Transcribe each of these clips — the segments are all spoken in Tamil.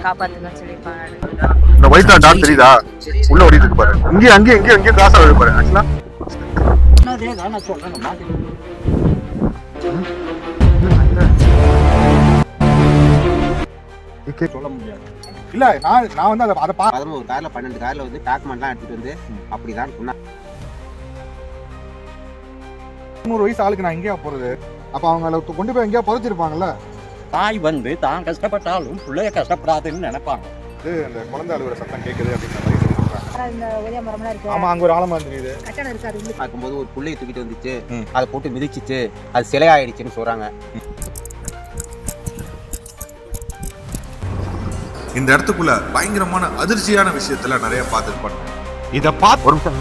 காப்பாத்துங்கன்னு சொல்லியிருப்பாங்க. இந்த ஒயிட் டாட் தெரியுதா? உள்ள ஓடிட்டு இருக்கு பாரு. இங்கே அங்கே இங்கே இங்கே கிராஸ் ஆகுது பாரு. ஆக்சுவலா நான் சொல்றேன் சொல்ல முடியாது. இல்ல நான் வந்து அதை ஒரு கார்ல 12 கார்ல வந்து டாக்குமெண்ட்லாம் எடுத்துட்டு வந்து அப்படிதான் சொன்னா 100 வயசு ஆளுக்கு நான் எங்கேயா போறது? அப்ப அவங்கள கொண்டு போய் எங்கேயா புதைச்சிருப்பாங்கல்ல. தாய் வந்து தான் கஷ்டப்பட்டாலும் பிள்ளைய கஷ்டப்படாதுன்னு நினைப்பாங்க. அந்த குழந்தை அழுகுற சத்தம் கேட்குது அப்படின்ற மாதிரி சொல்றாங்க. ஆமா, அங்க ஒரு ஆலமரம் தெரியுது. பார்க்கும்போது ஒரு பிள்ளையை தூக்கிட்டு வந்துச்சு, அதை போட்டு மிதிச்சிச்சு, அது சிலை ஆயிடுச்சுன்னு சொல்றாங்க. இந்த இடத்துக்குள்ள பயங்கரமான அதிர்ச்சியான விஷயத்துல நிறைய பார்த்துருப்பாங்க. இதை பார்த்து ஒரு நிமிஷம்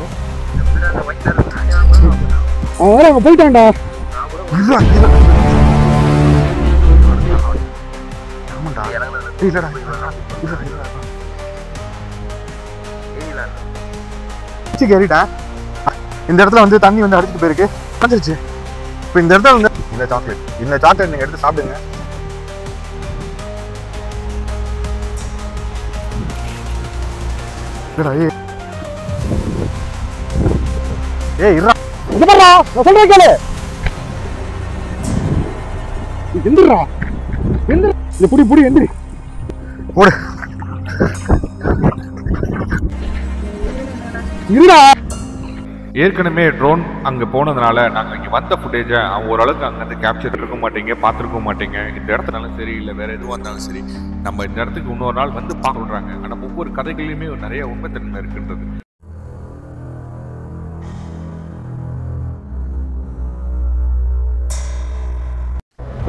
அவங்க போயிட்டான்டா. கேரிட்டா இந்த இடத்துல வந்து தண்ணி வந்து அடிச்சுட்டு போயிருக்கு. வந்துருச்சு. இப்போ இந்த இடத்துல வந்து இந்த சாக்லேட் நீங்க எடுத்து சாப்பிடுங்க. ஏய் இருடா, இங்க பாருடா, நான் சொல்றேன் கேளு. எந்திரா எந்திர, இந்த புடி எந்திரி போடு. இருடா. ஏற்கனவே ட்ரோன் அங்கே போனதுனால நாங்கள் இங்கே வந்த ஃபுட்டேஜை அவங்க ஓரளவுக்கு அங்கேருந்து கேப்சர் இருக்க மாட்டீங்க, பார்த்துருக்க மாட்டீங்க. இந்த இடத்துனாலும் சரி இல்லை வேறு எதுவாக இருந்தாலும் சரி நம்ம இந்த இடத்துக்கு இன்னொரு நாள் வந்து பார்க்க விடுறாங்க. ஆனால் ஒவ்வொரு கதைகளையுமே நிறைய உண்மைத்தன்மை இருக்குன்றது.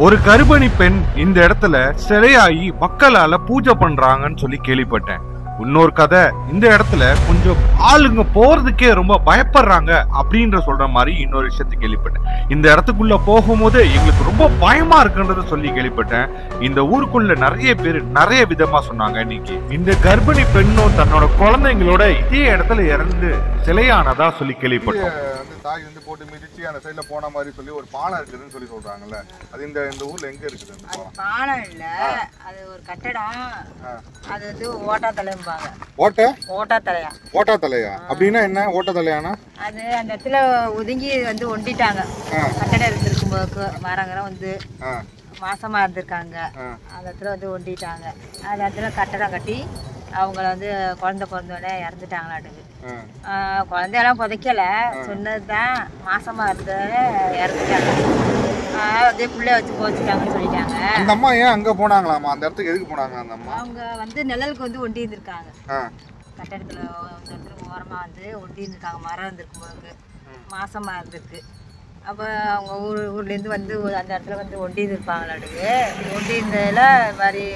ஒரு கர்ப்பிணி பெண் இந்த இடத்துல சிலையாகி மக்களால பூஜை பண்றாங்கன்னு சொல்லி கேள்விப்பட்டேன். இன்னொரு கதை, இந்த இடத்துல கொஞ்சம் ஆளுங்க போறதுக்கே ரொம்ப பயப்படுறாங்க அப்படின்ற சொல்ற மாதிரி இன்னொரு விஷயத்தை கேள்விப்பட்டேன். இந்த இடத்துக்குள்ள போகும்போது எங்களுக்கு ரொம்ப பயமா இருக்குன்றத சொல்லி கேள்விப்பட்டேன். இந்த ஊருக்குள்ள நிறைய பேர் நிறைய விதமா சொன்னாங்க. இன்னைக்கு இந்த கர்ப்பிணி பெண்ணும் தன்னோட குழந்தைங்களோட இதே இடத்துல இறந்து சிலையானதா சொல்லி கேள்விப்பட்டோம். தாய் வந்து போட்டு மிதிச்சு அந்த சைடுல போன மாதிரி சொல்லி ஒரு பாலம் இருக்குதுன்னு சொல்லி சொல்றாங்கல்ல. அது இந்த ஊர்ல எங்க இருக்குது? அது பாலம் இல்ல, அது ஒரு கட்டடம். அது வந்து ஓட்டாத்தலைம்பாங்க. ஓட்டாத்தலையா அப்படின்னா என்ன? ஓட்டாத்தலையானா அது அந்த இடத்துல ஒதுங்கி வந்து ஒண்டிட்டாங்க. கட்டடம் இருந்திருக்கும் போது மரங்கரம் வந்து மாசமா இருந்திருக்காங்க. அந்த இடத்துல வந்து ஒண்டிட்டாங்க. அந்த இடத்துல கட்டடம் கட்டி அவங்கள வந்து குழந்தை பிறந்தோடனே இறந்துட்டாங்களாட்டுக்கு. குழந்தையெல்லாம் புதைக்கல, சொன்னதுதான் மாசமா இருந்த இறந்துட்டாங்க. அதே பிள்ளைய வச்சு போச்சுட்டாங்கன்னு சொல்லிட்டாங்க. அந்த அம்மா ஏன் அங்க போனாங்களாமா? அந்த இடத்துக்கு எதுக்கு போனாங்க அந்த அம்மா? அவங்க வந்து நிழலுக்கு வந்து ஒண்டி இருந்திருக்காங்க. கட்டடத்துல அந்த இடத்துல ஓரமா வந்து ஒண்டி இருந்திருக்காங்க. மரம் இருந்திருக்கும் போது மாசமா இருந்திருக்கு. அப்போ அவங்க ஊர்லேருந்து வந்து அந்த இடத்துல வந்து ஒண்டி இருந்திருப்பாங்களாட்டுக்கு. ஒண்டி இருந்ததில் இது மாதிரி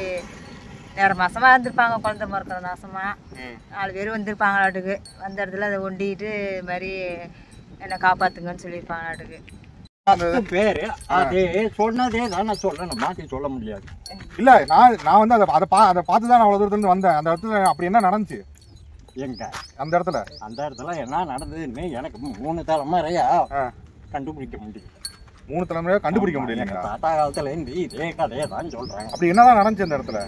வேறு மாசமாக இருந்திருப்பாங்க. குழந்தை மறக்கிற மாசமாக 4 பேர் வந்திருப்பாங்களாட்டுக்கு. அந்த இடத்துல அதை ஒண்டிட்டு இது மாதிரி என்னை காப்பாற்றுங்கன்னு சொல்லியிருப்பாங்களாட்டுக்கு. பேரு அது சொன்னதே தான் நான் சொல்றேன், மாற்றி சொல்ல முடியாது. இல்ல நான் வந்து அதை பார்த்து தான் அவ்வளவு தூரத்துல இருந்து வந்தேன். அந்த இடத்துல அப்படி என்ன நடந்துச்சு? எங்க அந்த இடத்துல என்ன நடந்ததுன்னு எனக்கு 3 தலைமுறையா கண்டுபிடிக்க முடியும். 3 தலைமுறையா கண்டுபிடிக்க முடியல. தாத்தா காலத்துல இருந்து இதே கதையை தான் சொல்றாங்க. அப்படி என்னதான் நடந்துச்சு அந்த இடத்துல?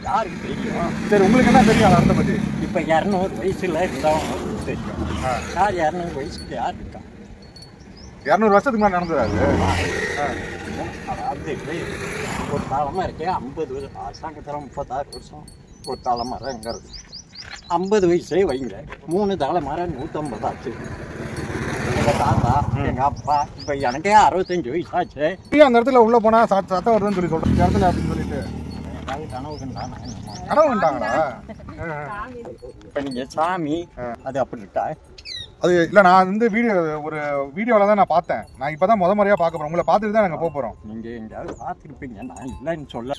யாருக்கு தெரியும்? சரி, உங்களுக்கு என்ன தெரியும் அந்த இடத்த பத்தி? இப்ப 200 வயசுல இருந்தவங்க தெரியும். யார் 200 வயசுக்கு யார் இருக்கா? 200 வருஷத்துக்கு மேலே நடந்தது அது. அதாவது ஒரு தலைமை இருக்கு 50 அரசாங்கத்தில் 36 வருஷம் ஒரு தலைமறைங்கிறது. 50 வயசே வைங்க, 3 தலைமறை 150 ஆச்சு. எங்கள் தாத்தா எங்கள் அப்பா இப்போ எனக்கே 65 வயசு ஆச்சு. அந்த இடத்துல உள்ள போனால் சத்தம் வருதுன்னு சொல்லி சொல்கிறேன் இந்த இடத்துல அப்படின்னு சொல்லிட்டு கனவுண்டாங்களா? இப்போ நீங்கள் சாமி அது அப்படி இருக்கா? அது இல்லை, நான் வந்து ஒரு வீடியோவில் தான் நான் பார்த்தேன். நான் இப்போ தான் முறையாக பார்க்க போகிறேன். உங்களை பார்த்துட்டு தான் நாங்கள் போக போகிறோம். நீங்கள் எங்கேயாவது பார்த்துருப்பீங்க, நான் இல்லைன்னு சொல்ல.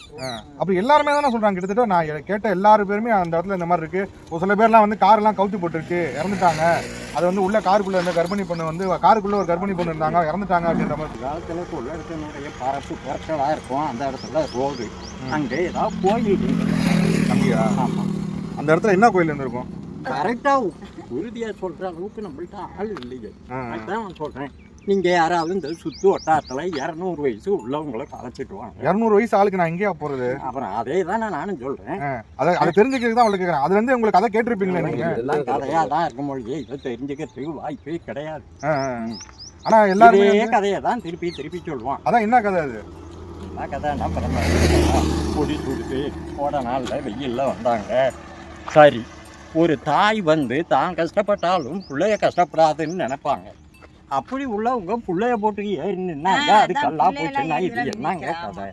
அப்படி எல்லாருமே தானே சொல்கிறாங்க. கிட்டத்தட்ட நான் கேட்ட எல்லாரும் பேருமே அந்த இடத்துல இந்த மாதிரி இருக்குது. ஒரு சில பேர்லாம் வந்து காரெல்லாம் கவுத்து போட்டுருக்கு, இறந்துட்டாங்க. அது வந்து உள்ள காருக்குள்ளே இருந்த கர்ப்பிணி பொண்ணு வந்து காருக்குள்ளே ஒரு கர்ப்பிணி பொண்ணு இருந்தாங்க, இறந்துட்டாங்க அப்படின்ற மாதிரி. காலத்தில் உள்ள இடத்தினுடைய பரப்பு குறைச்சலாக இருக்கும். அந்த இடத்துல ரோடு அங்கே ஏதாவது கோயில் அப்படியா? ஆமாம். அந்த இடத்துல என்ன கோயில் இருந்திருக்கும்? கரெக்டாக உறுதியாக சொல்கிற அளவுக்கு நம்மள்ட்ட ஆள் இல்லையே. அதுதான் நான் சொல்கிறேன். நீங்கள் யாராவது இந்த சுற்று வட்டாரத்தில் 200 வயசு உள்ளவங்களை அழைச்சிட்டு வாங்க. 200 வயசு ஆளுக்கு நான் எங்கேயா போறது? அப்புறம் அதே தான் நானும் சொல்கிறேன். அதை தெரிஞ்சுக்கிறது தான் உங்களுக்கு கேட்குறேன். அதுல இருந்து உங்களுக்கு கதை கேட்டிருப்பீங்களே நீங்க. எல்லாம் கதையாக தான் இருக்கும் மொழியே, இதை தெரிஞ்சுக்கிறதுக்கு வாய்ப்பே கிடையாது. ஆனா எல்லாருமே கதையை தான் திருப்பி திருப்பி சொல்லுவான். அதான் என்ன கதை அது? என்ன கதைன்னா பொடி சுடுத்து போட நாளில் வெயிலில் வந்தாங்க. சரி, ஒரு தாய் வந்து தான் கஷ்டப்பட்டாலும் பிள்ளைய கஷ்டப்படாதுன்னு நினைப்பாங்க. அப்படி உள்ளவங்க பிள்ளைய போட்டு ஏறி நின்னாங்க, அது கல்லா போச்சுன்னா இது என்னங்க கதை?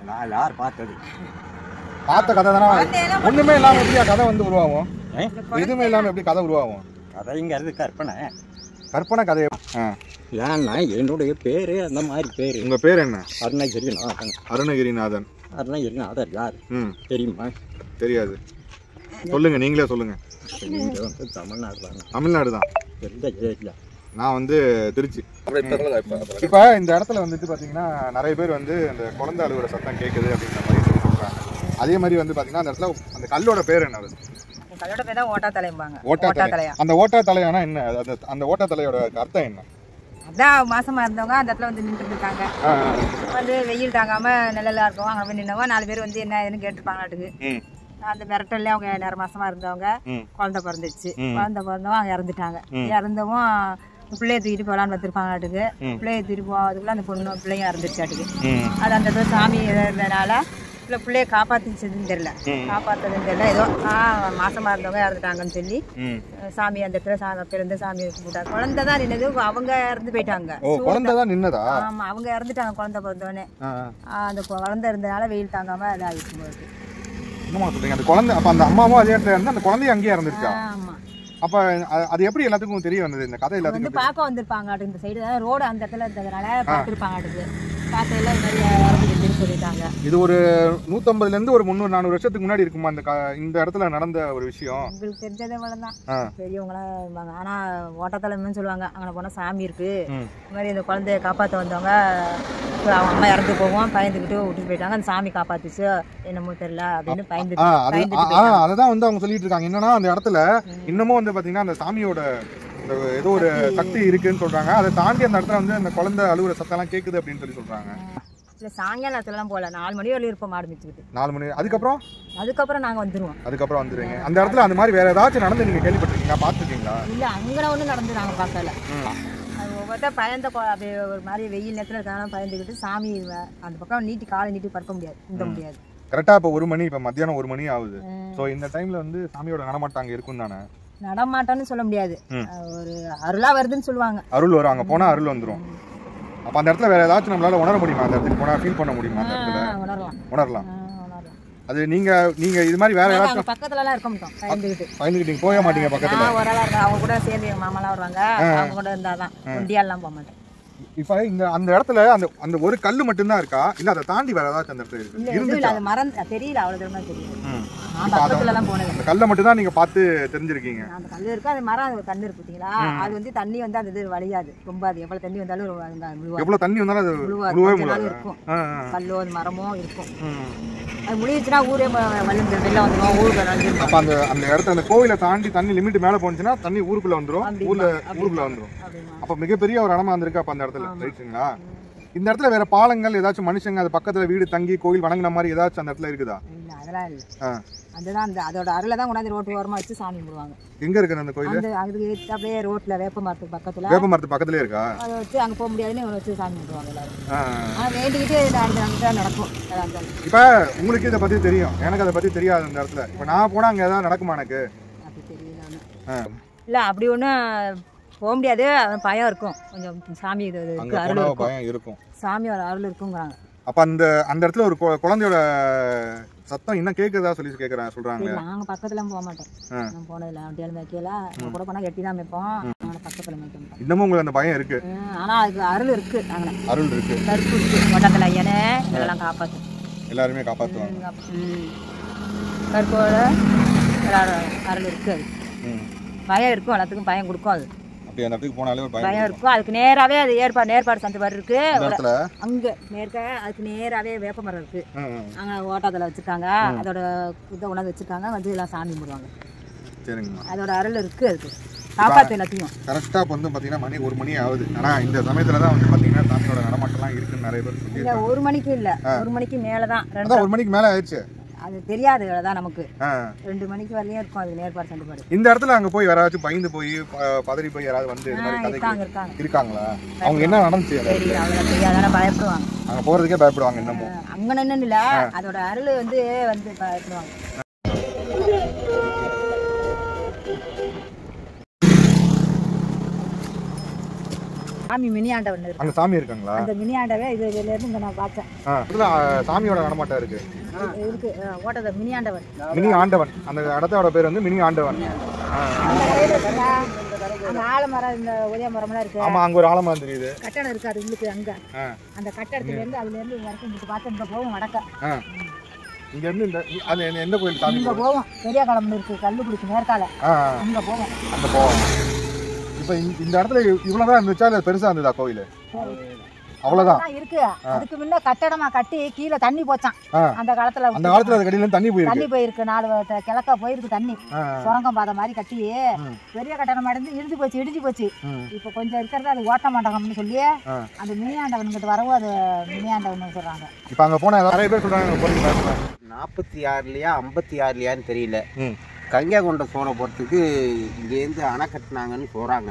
நான் யார் பார்த்தது? பார்த்த கதை தானே. ஒண்ணுமே இல்லாம எப்படியா கதை வந்து உருவாகும்? எதுவுமே இல்லாம எப்படி கதை உருவாகும்? கதைங்கிறது கற்பனை. கற்பனை கதையை ஏன்னா என்னுடைய பேரு அந்த மாதிரி பேரு. உங்க பேர் என்ன? அருணகிரிநாதன். அருணகிரிநாதன். அருணகிரிநாதன் யார் தெரியுமா? தெரியாது. சொல்லுங்க, நீங்களே சொல்லுங்க. இங்க வந்து தமிழ்நாடு தான். தமிழ்நாடு தான். எந்த ஏரியா? நான் வந்து திருச்சி. இப்ப இந்த இடத்துல வந்துட்டு பாத்தீங்கன்னா நிறைய பேர் வந்து அந்த குழந்தை அழுகுற சத்தம் கேட்குது அப்படின்ற மாதிரி சொல்றாங்க. அதே மாதிரி வந்து பாத்தீங்கன்னா அந்த இடத்துல அந்த கல்லோட பேர் என்ன? கல்லோட பேர் தான் ஓட்டா தலைம்பாங்க. ஓட்டா தலையா? அந்த ஓட்டா தலையானா என்ன? அந்த ஓட்டா தலையோட அர்த்தம் என்ன? அதான் மாசமா இருந்தவங்க அந்த இடத்துல வந்து நின்று இருக்காங்க. வந்து வெயில் தாங்காம நிழலா இருக்கும். அங்கே போய் நின்னவங்க 4 பேர் வந்து என்ன ஏதுன்னு கேட்டுருப்பாங்க. அந்த மிரட்டல்ல அவங்க நேர மாசமா இருந்தவங்க குழந்தை பிறந்துச்சு. குழந்தை பிறந்தவங்க அவங்க இறந்துட்டாங்க. இறந்தவும் பிள்ளைய தூக்கிட்டு போகலான்னு வச்சிருப்பாங்க. பிள்ளைய தூக்கிட்டு போகிறதுக்குள்ள அந்த பொண்ணு பிள்ளையும் இறந்துருச்சாட்டுக்கு. அது அந்த இடத்துல சாமி இருந்ததுனால இல்லை பிள்ளைய காப்பாற்றிச்சதுன்னு தெரியல, காப்பாற்றுறதுன்னு தெரியல, ஏதோ மாசமா இருந்தவங்க இறந்துட்டாங்கன்னு சொல்லி சாமி அந்த இடத்துல பிறந்த சாமி கும்பிட்டாங்க. குழந்தை தான் நின்னது, அவங்க இறந்து போயிட்டாங்க. ஆமா, அவங்க இறந்துட்டாங்க குழந்தை பிறந்தோடனே. அந்த குழந்தை இருந்ததுனால வெயில் தாங்காம இதாகிட்டு போகுது. அந்த குழந்தை அப்ப அந்த அம்மாவும் அதே இடத்துல இருந்து அந்த குழந்தைய அங்கேயே இறந்துருச்சா? ஆமா. அப்ப அது எப்படி எல்லாத்துக்கும் தெரிய வந்தது? இந்த கதை எல்லாத்துக்கும் வந்து பார்க்க வந்திருப்பாங்க. இந்த சைடு ரோடு அந்த இடத்துல இருந்ததுனால பார்த்துருப்பாங்க. பார்த்தையில இந்த மாதிரி இறந்துருக்குன்னு சொல்லிட்டாங்க. இது ஒரு 150ல இருந்து ஒரு 300-400 வருஷத்துக்கு முன்னாடி இருக்குமா இந்த இடத்துல நடந்த ஒரு விஷயம்? உங்களுக்கு தெரிஞ்சதே இவ்வளவுதான். பெரியவங்களாம் இருப்பாங்க. ஆனா ஓட்டத்தலைமைன்னு சொல்லுவாங்க. அங்கே போனா சாமி இருக்கு, இந்த மாதிரி இந்த குழந்தைய காப்பாற்ற வந்தவங்க அவங்க அம்மா இறந்து போவோம் பயந்துக்கிட்டு விட்டுட்டு போயிட்டாங்க. அந்த சாமி காப்பாத்துச்சு என்னமோ தெரியல அப்படின்னு பயந்துட்டு அதான் வந்து அவங்க சொல்லிட்டு இருக்காங்க. என்னன்னா அந்த இடத்துல இன்னமும் வந்து பாத்தீங்கன்னா அந்த சாமியோட ஏதோ ஒரு சக்தி இருக்குன்னு சொல்றாங்க. அதை தாண்டி அந்த இடத்துல வந்து அந்த குழந்தை அழுகுற சத்தம் எல்லாம் கேக்குது அப்படின்னு சொல்லி சொல்றாங்க. இல்ல சாயங்காலத்துலலாம் போல 4 மணி வரையும் இருப்போம் மாடு மிச்சிக்கிட்டு. 4 மணி அதுக்கப்புறம் நாங்க வந்துருவோம். அதுக்கப்புறம் வந்துருவீங்க. அந்த இடத்துல அந்த மாதிரி வேற ஏதாச்சும் நடந்து நீங்க கேள்விப்பட்டிருக்கீங்களா, பாத்துருக்கீங்களா? இல்ல அங்கே ஒண்ணு நடந்து நாங்க பார்க்கல. அது ஒவ்வொருத்தர் பயந்த அப்படியே ஒரு மாதிரி வெயில் நேரத்துல இருக்காங்க பயந்துக்கிட்டு சாமி அந்த பக்கம் நீட்டி காலை நீட்டி பறக்க முடியாது, இந்த முடியாது. கரெக்டா இப்ப 1 மணி, இப்ப மத்தியானம் 1 மணி ஆகுது. சோ இந்த டைம்ல வந்து சாமியோட நடமாட்டம் இருக்கும் தானே? நடமாட்டம்னு சொல்ல முடியாது, ஒரு அருளா வருதுன்னு சொல்லுவாங்க. அருள் வரும், அங்க போனா அருள் வந்துரும். அப்ப அந்த இடத்துல வேற ஏதாச்சும் நம்மளால உணர முடியுமா? அந்த இடத்துக்கு போனா ஃபீல் பண்ண முடியுமா? அந்த இடத்துல உணரலாம். அது நீங்க இது மாதிரி வேற ஏதாச்சும் பக்கத்துல எல்லாம் இருக்க மாட்டோம், பயந்துக்கிட்டு போக மாட்டீங்க பக்கத்துல? ஒரு ஆளா இருக்க அவங்க கூட சேர்ந்து எங்க மாமாலாம் வருவாங்க, அவங்க கூட இருந்தாதான் ஒண்டியாலாம் போக மாட்டேன். இப்ப அந்த இடத்துல அந்த ஒரு கல்லு மட்டும்தான் இருக்கா, இல்ல அதை தாண்டி வேற ஏதாச்சும் அந்த இடத்துல இருக்கு? இல்ல அது மரம் தெரியல, அவ்வளவு தூரமா தெரியும். பக்கத்துல எல்லாம் போனது அந்த கல்லை மட்டும் தான் நீங்க பார்த்து தெரிஞ்சிருக்கீங்க. அந்த கல்லு இருக்கு, அந்த மரம் அது கண்ணு இருக்கு பாத்தீங்களா, அது வந்து தண்ணி வந்து அந்த இது வழியாது ரொம்ப. அது எவ்வளவு தண்ணி வந்தாலும் எவ்வளவு தண்ணி வந்தாலும் அது முழுவே இருக்கும். கல்லோ அந்த மரமோ இருக்கும். அது முழிச்சுன்னா ஊரே வளர்ந்து வெளில வந்துடும், ஊருக்குள்ள வந்துடும். அப்ப அந்த இடத்துல அந்த கோவிலை தாண்டி தண்ணி லிமிட் மேல போனுச்சுன்னா தண்ணி ஊருக்குள்ள வந்துடும், ஊருக்குள்ள வந்துடும். அப்ப மிகப்பெரிய ஒரு இடமா இருந்திருக்கு அப்ப அந்த இடத்துல, ரைட்டுங்களா? இந்த இடத்துல வேற பாலங்கள் ஏதாச்சும் மனுஷங்க அது பக்கத்துல வீடு தங்கி கோயில் வணங்கின மாதிரி ஏதாச்சும் அந்த இடத்துல இருக்குதா? இல்ல அதெல்லாம் இல்ல. அதுதான் அதோட அருளை தான் கொண்டாந்து ரோட்டு ஓரமா வச்சு சாமி கும்பிடுவாங்க. எங்க இருக்கு அந்த கோயில்? அதுக்கு அப்படியே ரோட்ல வேப்ப மரத்துக்கு பக்கத்துல. வேப்ப மரத்து பக்கத்துலயே இருக்கா? அதை வச்சு அங்க போக முடியாதுன்னு வச்சு சாமி கும்பிடுவாங்க எல்லாரும். வேண்டிக்கிட்டு நடக்கும். இப்ப உங்களுக்கு இதை பத்தி தெரியும், எனக்கு அதை பத்தி தெரியாது. அந்த இடத்துல இப்ப நான் போனா அங்க ஏதாவது நடக்குமா? எனக்கு அப்படி தெரியல. இல்ல அப்படி ஒன்றும் போக முடியாது, பயம் இருக்கும் கொஞ்சம். சாமி அருள் பயம் இருக்கும், சாமியோட அருள் இருக்குங்கிறாங்க. அப்ப அந்த இடத்துல ஒரு குழந்தையோட சத்தம் இன்னும் கேக்குதா சொல்லி சொல்றாங்க. நாங்க பக்கத்துல போக மாட்டோம், நான் போனதில்ல. அப்படியாலும் மேய்க்கல, கூட போனா கட்டி தான் மேய்ப்போம், நாங்க பக்கத்துல மேய்க்க மாட்டோம். இன்னமும் உங்களுக்கு அந்த பயம் இருக்கு? ஆனா அதுக்கு அருள் இருக்கு. அருள் இருக்கு, கருப்பு இருக்கு. மொட்டத்துல ஐயனே இதெல்லாம் காப்பாத்து, எல்லாருமே காப்பாத்துவாங்க. கருப்போட அருள் இருக்கு. அது பயம் இருக்கும், எல்லாத்துக்கும் பயம் கொடுக்கும். அது அந்த இடத்துக்கு போனாலே ஒரு பயம் இருக்கும். அதுக்கு நேராவே அது நேர்பாடு சந்தை மாதிரி இருக்கு அங்க நேர்க்க. அதுக்கு நேராவே வேப்ப மரம் இருக்கு, அங்க ஓட்டத்துல வச்சிருக்காங்க. அதோட இதை உணர்ந்து வச்சிருக்காங்க, வந்து எல்லாம் சாமி கும்பிடுவாங்க. சரிங்க, அதோட அருள் இருக்கு. அதுக்கு காப்பாத்து எல்லாத்தையும். கரெக்டா இப்போ வந்து பாத்தீங்கன்னா மணி 1 மணி ஆகுது. ஆனா இந்த சமயத்துல தான் வந்து பாத்தீங்கன்னா சாமியோட நடமாட்டம்லாம் இருக்குன்னு நிறைய பேர் சொல்லி. இல்ல 1 மணிக்கு இல்ல, 1 மணிக்கு மேலதான். அதான் 1 மணிக்கு மேல ஆயிடுச்சு. அது தெரியாது தான் நமக்கு. 2 மணிக்கு வரலையே இருக்கும் அது நேர்பாடு சண்டுபாடு. இந்த இடத்துல அங்க போய் யாராச்சும் பயந்து போய் பதறி போய் யாராவது வந்து இந்த மாதிரி கதைக்கு இருக்காங்களா? அவங்க என்ன நடந்துச்சு? தெரியாதான பயப்படுவாங்க. அங்க போறதுக்கே பயப்படுவாங்க. இன்னமும் அங்க நின்னு இல்ல, அதோட அருள் வந்து பயப்படுவாங்க. சாமி மினி ஆண்டவன் இருக்கு. அங்க சாமி இருக்காங்களா? அந்த மினி ஆண்டவே இதுல இருந்து இங்க நான் பார்த்தேன். இதுல சாமியோட நடமாட்டம் இருக்கு. இருக்கு ஓட்டத மினி ஆண்டவன். மினி ஆண்டவன். அந்த இடத்தோட பேர் வந்து மினி ஆண்டவன். அந்த ஆலமரம், இந்த ஒரே மரம்லாம் இருக்கு. ஆமா, அங்க ஒரு ஆலமரம் தெரியுது. கட்டடம் இருக்கு அது உங்களுக்கு அங்க. அந்த கட்டடத்துல இருந்து அதுல இருந்து வரைக்கும் இங்க பார்த்து இங்க போவோம் வடக்க. இங்க இருந்து இந்த அது எந்த கோயில் சாமி? இங்க போவோம். பெரிய காலம்ல இருக்கு கல்லுக்குடிக்கு நேர்கால. அங்க போவோம். அங்க போவோம். இப்ப இந்த இடத்துல இவ்வளவுதான் இருந்துச்சா இல்ல பெருசா இருந்ததா கோயில்? அவ்வளவுதான் இருக்கு. அதுக்கு முன்ன கட்டடமா கட்டி கீழே தண்ணி போச்சான். அந்த காலத்துல அது கடியில தண்ணி போயிருக்கு. 4 கிழக்கா போயிருக்கு தண்ணி. சுரங்கம் பாதை மாதிரி கட்டி பெரிய கட்டடமா இருந்து இடிஞ்சு போச்சு. இப்ப கொஞ்சம் இருக்கிறது அது ஓட்ட மாட்டாங்கன்னு சொல்லி அந்த மினியாண்டவன் கிட்ட வரவும் அது மினியாண்டவன் சொல்றாங்க. இப்ப அங்க போனா நிறைய பேர் சொல்றாங்க 46லயா 56லயான்னு தெரியல, கங்கை கொண்ட சோழ போறதுக்கு இங்கேருந்து அணை கட்டினாங்கன்னு சொல்றாங்க.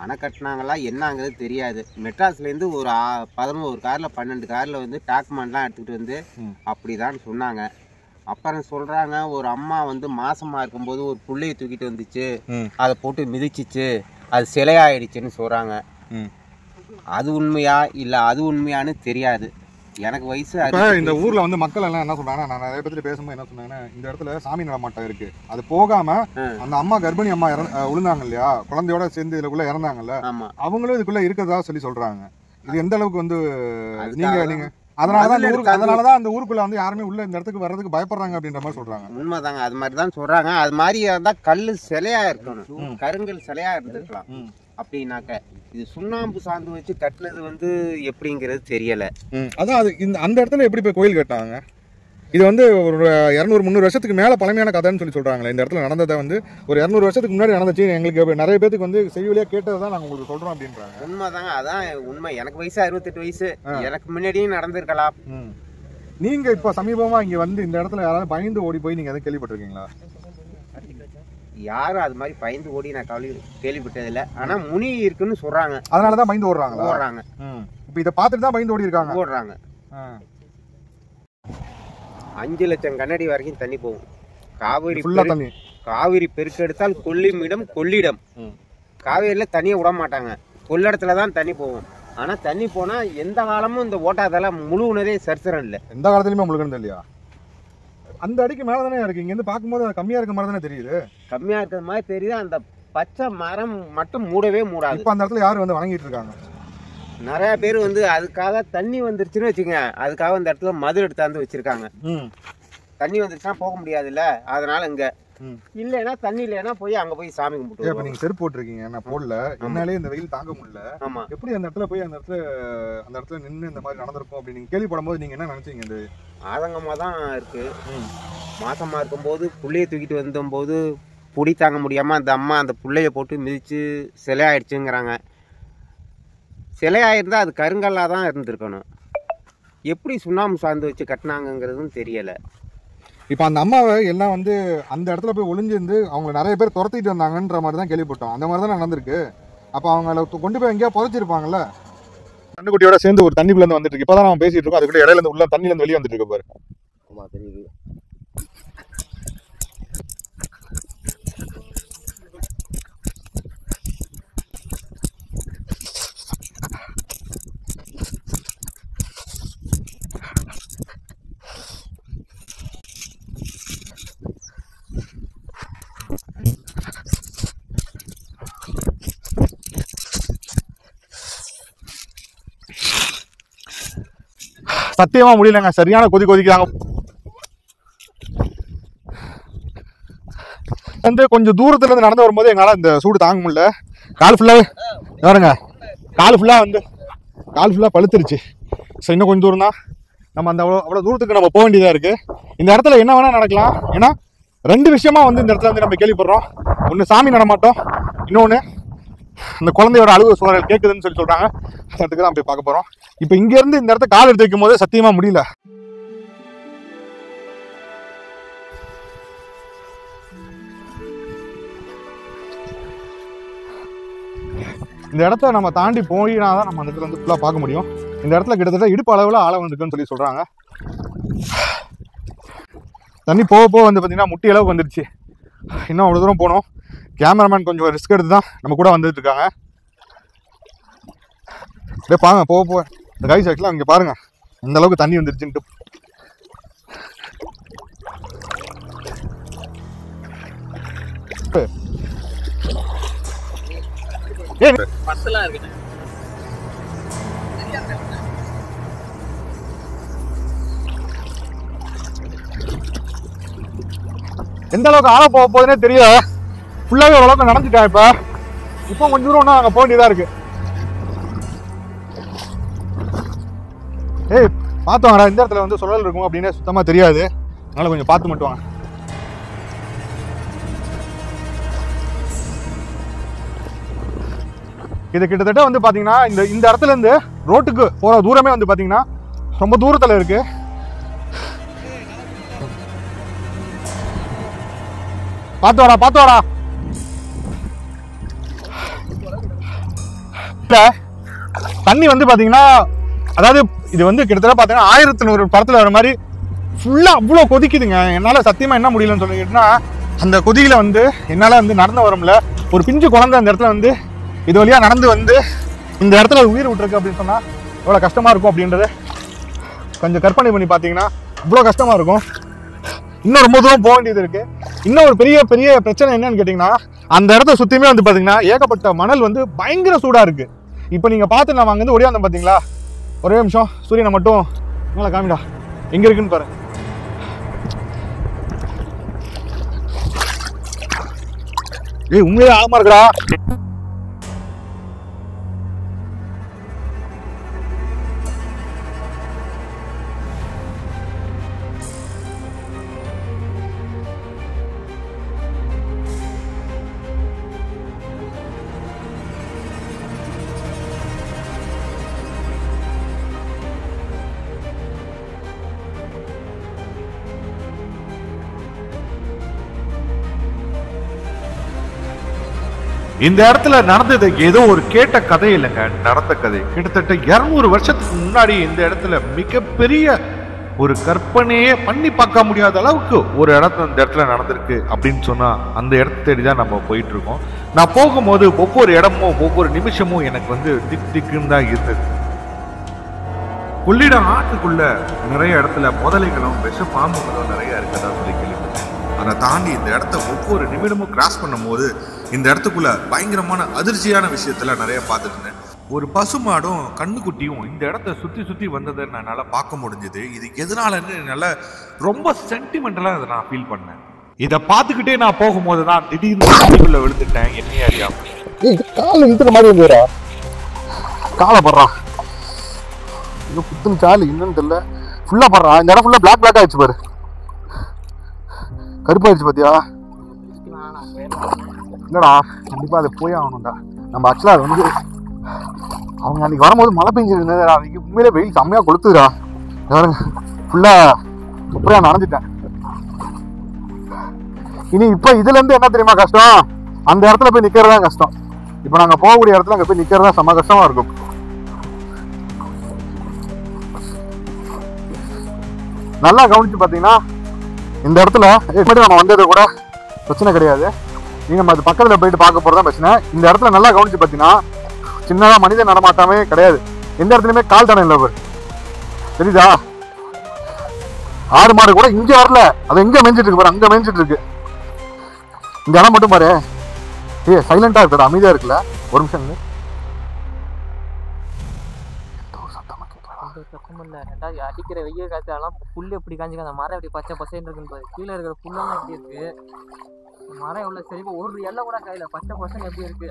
அணை கட்டினாங்களா என்னங்கிறது தெரியாது. மெட்ராஸ்லேருந்து ஒரு 11 காரில் 12 காரில் வந்து டாக்குமெண்ட்லாம் எடுத்துக்கிட்டு வந்து அப்படிதான் சொன்னாங்க. அப்புறம் சொல்கிறாங்க ஒரு அம்மா வந்து மாசமாக இருக்கும்போது ஒரு பிள்ளையை தூக்கிட்டு வந்துச்சு, அதை போட்டு மிதிச்சிச்சு, அது சிலையாயிடுச்சுன்னு சொல்கிறாங்க. அது உண்மையா இல்லை அது உண்மையான்னு தெரியாது. எனக்கு வயசு இந்த ஊர்ல வந்து மக்கள் எல்லாம் என்ன சொன்னாங்கன்னா, நான் நிறைய பேர் பேசும்போது என்ன சொன்னாங்கன்னா, இந்த இடத்துல சாமி நடமாட்டம் இருக்கு. அது போகாம அந்த அம்மா கர்ப்பிணி அம்மா விழுந்தாங்க இல்லையா, குழந்தையோட சேர்ந்து இதுக்குள்ள இறந்தாங்கல்ல, அவங்களும் இதுக்குள்ள இருக்கிறதா சொல்றாங்க. இது எந்த அளவுக்கு வந்து நீங்க அதனாலதான் அந்த ஊருக்குள்ள வந்து யாருமே உள்ள இந்த இடத்துக்கு வர்றதுக்கு பயப்படுறாங்க அப்படின்ற மாதிரி சொல்றாங்க. உண்மைதாங்க, அது மாதிரி தான் சொல்றாங்க. அது மாதிரி இருந்தா கல்லு சிலையா இருக்கணும், கருங்கல் சிலையா இருந்திருக்கலாம். அப்படின்னாக்க இது சுண்ணாம்பு சாந்து வச்சு கட்டினது வந்து எப்படிங்கிறது தெரியல. அதான் அது அந்த இடத்துல எப்படி போய் கோயில் கட்டாங்க? இது வந்து ஒரு 200-300 வருஷத்துக்கு மேல பழமையான கதைன்னு சொல்றாங்களே. இந்த இடத்துல நடந்ததை வந்து ஒரு 200 வருஷத்துக்கு முன்னாடி நடந்துச்சு, எங்களுக்கு நிறைய பேருக்கு வந்து செய்வழியா கேட்டதான் நாங்க உங்களுக்கு சொல்றோம் அப்படின்றாங்க. உண்மைதாங்க, அதான் உண்மை. எனக்கு வயசு 68 வயசு, எனக்கு முன்னாடியும் நடந்திருக்கலாம். நீங்க இப்ப சமீபமா இங்க வந்து இந்த இடத்துல யாராவது பயந்து ஓடி போய் நீங்க எதாவது கேள்விப்பட்டிருக்கீங்களா? யாரும் அது மாதிரி பயந்து ஓடி நான் கேள்விப்பட்டது இல்லை. ஆனா முனி இருக்குன்னு சொல்றாங்க, அதனாலதான் பயந்து ஓடுறாங்க. இப்ப இதை பார்த்துட்டு தான் பயந்து ஓடுறாங்க. 5 லட்சம் கண்ணாடி வரைக்கும் தண்ணி போகும். காவிரி பெருக்கெடுத்தால் கொள்ளிடம். காவேரியில தண்ணியை விட மாட்டாங்க, கொள்ளிடத்துல தான் தண்ணி போகும். ஆனா தண்ணி போனா எந்த காலமும் இந்த ஓட்டாதால முழுவனதே சரித்திரம் இல்லை. எந்த காலத்துலயுமே முழுகிறது இல்லையா? அந்த அடிக்கு மேல தானே இருக்கு. இங்க இருந்து பார்க்கும்போது கம்மியா இருக்க மாதிரி தானே தெரியுது. கம்மியா இருக்கிற மாதிரி தெரியுது. அந்த பச்சை மரம் மட்டும் மூடவே மூடாது. இப்ப அந்த இடத்துல யாரு வந்து வணங்கிட்டு இருக்காங்க? நிறைய பேர் வந்து அதுக்காக தண்ணி வந்துருச்சுன்னு வச்சுக்கோங்க, அதுக்காக அந்த இடத்துல மது எடுத்தாந்து வச்சிருக்காங்க. தண்ணி வந்துருச்சுன்னா போக முடியாது இல்ல, அதனால இங்க இல்லைன்னா தண்ணி இல்லைன்னா போய் அங்க போய் சாமி கும்பிட்டு. இப்ப நீங்க செருப்பு போட்டிருக்கீங்க, நான் போடல, என்னாலே இந்த வெயில் தாங்க முடியல. ஆமா, எப்படி அந்த இடத்துல போய் அந்த இடத்துல நின்று இந்த மாதிரி நடந்திருக்கும் அப்படின்னு நீங்க கேள்விப்படும் போது நீங்க என்ன நினைச்சீங்க? இந்த ஆதங்கமா தான் இருக்கு. மாசமா இருக்கும்போது புள்ளைய தூக்கிட்டு வந்தபோது புடி தாங்க முடியாம அந்த அம்மா அந்த புள்ளைய போட்டு மிதிச்சு சிலை ஆயிடுச்சுங்கிறாங்க. சிலையாயிருந்தா அது கருங்கல்லா தான் இருந்திருக்கணும். எப்படி சுண்ணாம்பு சார்ந்து வச்சு கட்டினாங்கிறதும் தெரியல. இப்போ அந்த அம்மாவை எல்லாம் வந்து அந்த இடத்துல போய் ஒளிஞ்சிருந்து அவங்க நிறைய பேர் துரத்திட்டு வந்தாங்கன்ற மாதிரி தான் கேள்விப்பட்டோம். அந்த மாதிரி தான் நடந்திருக்கு. அப்போ அவங்கள கொண்டு போய் எங்கேயா புதைச்சிருப்பாங்கல்ல. கண்ணுக்குட்டியோட சேர்ந்து ஒரு தண்ணிக்குள்ள இருந்து வந்துட்டு இருக்கு. இப்போதான் நம்ம பேசிட்டு இருக்கோம், அதுக்குள்ள இடையில இருந்து உள்ள தண்ணியில இருந்து வெளியே வந்துட்டு இருக்கு பாரு. ஆமா தெரியுது. சத்தியமா முடியலங்க, சரியான கொதிக்கிறாங்க. வந்து கொஞ்சம் தூரத்துல இருந்து நடந்து வரும்போது எங்களால இந்த சூடு தாங்க முடியல. கால் ஃபுல்லா பழுத்துருச்சு. ஸோ இன்னும் கொஞ்சம் தூரம் தான், நம்ம அந்த அவ்வளோ தூரத்துக்கு நம்ம போக வேண்டியதா இருக்கு. இந்த இடத்துல என்ன வேணா நடக்கலாம். ஏன்னா 2 விஷயமா வந்து இந்த இடத்துல வந்து நம்ம கேள்விப்படுறோம். ஒன்று சாமி நடமாட்டம், இன்னொன்று இந்த குழந்தையோட அழுகு சூழல் கேட்குதுன்னு சொல்றாங்க. அந்த இடத்துக்கு தான் போய் பார்க்க போறோம். இப்போ இங்க இருந்து இந்த இடத்த கால் எடுத்து வைக்கும் போது சத்தியமா முடியல. இந்த இடத்த நம்ம தாண்டி போயினா தான் நம்ம அந்த இடத்துல வந்து ஃபுல்லாக பார்க்க முடியும். இந்த இடத்துல கிட்டத்தட்ட இடுப்பு அளவில் ஆழம் வந்துருக்குன்னு சொல்லி சொல்றாங்க. தண்ணி போக போக வந்து பார்த்தீங்கன்னா முட்டி அளவுக்கு வந்துருச்சு. இன்னும் அவ்வளோ தூரம் போகணும். கேமராமேன் கொஞ்சம் ரிஸ்க் எடுத்து தான் நம்ம கூட வந்துட்டு இருக்காங்க. அப்படியே பாருங்க போக போக இந்த கைஸ் ஆக்சுவலாக இங்கே பாருங்க இந்த அளவுக்கு தண்ணி வந்துருச்சுன்ட்டு. எந்த அளவுக்கு ஆழ போக போகுதுன்னே தெரியல. ஃபுல்லாகவே ஓரளவுக்கு நடந்துட்டேன். இப்போ கொஞ்சம் தூரம் அங்கே போக வேண்டியதாக இருக்கு. ஏய் பார்த்து வாங்கடா, இந்த இடத்துல வந்து சுழல் இருக்கும் அப்படின்னு சுத்தமாக தெரியாது. அதனால கொஞ்சம் பார்த்து மட்டும் வாங்க. இது கிட்டத்தட்ட வந்து பார்த்தீங்கன்னா இந்த இடத்துல இருந்து ரோட்டுக்கு போகிற தூரமே வந்து பார்த்தீங்கன்னா ரொம்ப தூரத்தில் இருக்கு. பார்த்து வாடா பார்த்து வாடா. தண்ணி வந்து பார்த்தீங்கன்னா அதாவது இது வந்து கிட்டத்தட்ட பார்த்தீங்கன்னா 1100 படத்தில் வர மாதிரி ஃபுல்லாக அவ்வளோ கொதிக்குதுங்க. என்னால் சத்தியமாக என்ன முடியலன்னு சொல்லிக்கிட்டுனா அந்த கொதியில் வந்து என்னால் வந்து நடந்து வரமுடியல. ஒரு பிஞ்சு குழந்தை அந்த இடத்துல வந்து இது வழியாக நடந்து வந்து இந்த இடத்துல உயிர் விட்டுருக்கு அப்படின்னு சொன்னால் எவ்வளோ கஷ்டமாக இருக்கும் அப்படின்றத கொஞ்சம் கற்பனை பண்ணி பார்த்தீங்கன்னா இவ்வளோ கஷ்டமாக இருக்கும். இன்னும் ரொம்ப தூரம் போக வேண்டியது இருக்குது. இன்னும் ஒரு பெரிய பெரிய பிரச்சனை என்னன்னு கேட்டிங்கன்னா அந்த இடத்த சுற்றியுமே வந்து பார்த்தீங்கன்னா ஏகப்பட்ட மணல் வந்து பயங்கர சூடாக இருக்குது. இப்போ நீங்கள் பார்த்து நம்ம அங்கேருந்து ஒடியாந்தோம் பார்த்தீங்களா, ஒரே நிமிஷம் சூரியனை மட்டும் நல்லா காமிடா எங்கே இருக்குன்னு பாரு. ஏய் உண்மையே ஆகமா இருக்குடா. இந்த இடத்துல நடந்தது ஏதோ ஒரு கேட்ட கதை இல்லைங்க, நடந்த கதை. கிட்டத்தட்ட 200 வருஷத்துக்கு முன்னாடி இந்த இடத்துல மிகப்பெரிய ஒரு கற்பனையே பண்ணி பார்க்க முடியாத அளவுக்கு ஒரு இந்த இடத்துல நடந்திருக்கு அப்படின்னு சொன்னா அந்த இடத்த தேடிதான் நம்ம போயிட்டு இருக்கோம். நான் போகும்போது ஒவ்வொரு இடமும் ஒவ்வொரு நிமிஷமும் எனக்கு வந்து திக் திக்குன்னு தான் இருந்தது. கொள்ளிடம் ஆற்றுக்குள்ள நிறைய இடத்துல முதலைகளும் விஷ பாம்புகளும் நிறைய இருக்கதா சொல்லி கேள்விப்பட்டேன். அதை தாண்டி இந்த இடத்த ஒவ்வொரு நிமிடமும் கிராஸ் பண்ணும் போது இந்த இடத்துக்குள்ள பயங்கரமான அதிர்ச்சியான விஷயத்துல நிறைய பார்த்துட்டு இருந்தேன். ஒரு பசுமாடும் கண்ணுக்குட்டியும் இந்த இடத்த சுத்தி சுத்தி வந்ததை என்னால பார்க்க முடிஞ்சது. இது எதனாலன்னு என்னால ரொம்ப சென்டிமெண்டலா அதை நான் ஃபீல் பண்ணேன். இதை பார்த்துக்கிட்டே நான் போகும்போது தான் திடீர்னு விழுந்துட்டேன். என்ன அறியா கால இழுத்துற மாதிரி வந்துடா, காலை படுறான். இது புத்துன்னு காலு என்னன்னு தெரியல, ஃபுல்லா படுறான். இந்த இடம் ஃபுல்லா பிளாக் பிளாக் ஆயிடுச்சு பாரு, கருப்பாயிடுச்சு பாத்தியா. இல்லடா கண்டிப்பா அதை போய் ஆகணும்டா. நம்ம ஆக்சுவலா அது வந்து அவங்க அன்னைக்கு வரும்போது மழை பெஞ்சிருந்தது. அன்னைக்கு உண்மையிலே வெயில் செம்மையா கொளுத்துதுடா. ஃபுல்லா அப்படியா நனைஞ்சிட்டேன். இனி இப்ப இதுல இருந்து என்ன தெரியுமா கஷ்டம், அந்த இடத்துல போய் நிக்கிறதா கஷ்டம். இப்ப நாங்க போகக்கூடிய இடத்துல அங்க போய் நிக்கிறதா செம்ம கஷ்டமா இருக்கும். நல்லா கவனிச்சு பாத்தீங்கன்னா இந்த இடத்துல நம்ம வந்தது கூட பிரச்சனை கிடையாது. நீங்க நம்ம அது பக்கத்துல போயிட்டு பார்க்க போறதா பிரச்சனை. இந்த இடத்துல நல்லா கவனிச்சு பாத்தீங்கன்னா சின்னதா மனித நடமாட்டமே கிடையாது. எந்த இடத்துலயுமே கால் தடம் இல்லை தெரியுதா. ஆடு மாடு கூட இங்க வரல, அது எங்க மேய்ஞ்சிட்டு இருக்கு பாரு, அங்க மேய்ஞ்சிட்டு இருக்கு. இந்த இடம் மட்டும் பாரு சைலண்டா இருக்குடா, அமைதியா இருக்குல்ல. ஒரு நிமிஷம் அடிக்கிற வெயில் காலத்தாலாம் புல்லு எப்படி காஞ்சிக்க, அந்த மரம் எப்படி பச்சை பசைன்னு இருக்குன்னு பாரு. கீழே இருக்கிற புல்லாம் எப்படி இருக்கு, மரம் எவ்வளவு செழிப்பா, ஒரு எல்லை கூட கையில பச்சை பசங்க எப்படி இருக்கு.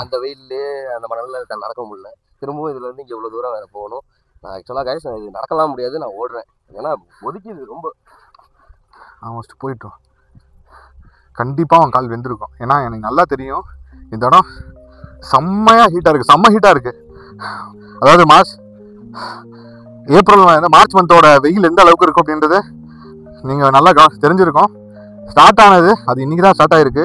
அந்த வெயிலே அந்த மணல்ல நடக்க முடியல. திரும்பவும் இதுல இருந்து இங்க இவ்வளவு தூரம் வேற போகணும். நான் ஆக்சுவலா கைஸ் இது நடக்கலாம் முடியாது, நான் ஓடுறேன். ஏன்னா ஒதுக்கிது ரொம்ப. அவன் ஃபஸ்ட்டு போயிட்டோம். கண்டிப்பாக அவன் கால் வெந்திருக்கும். ஏன்னா எனக்கு நல்லா தெரியும் இந்த இடம் செம்மையாக ஹீட்டாக இருக்குது, செம்ம ஹீட்டாக இருக்குது. அதாவது மார்ச் மந்தோட வெயில் எந்த அளவுக்கு இருக்கும் அப்படின்றது நீங்கள் நல்லா தெரிஞ்சிருக்கோம். ஸ்டார்ட் ஆனது அது இன்றைக்கி தான் ஸ்டார்ட் ஆகிருக்கு,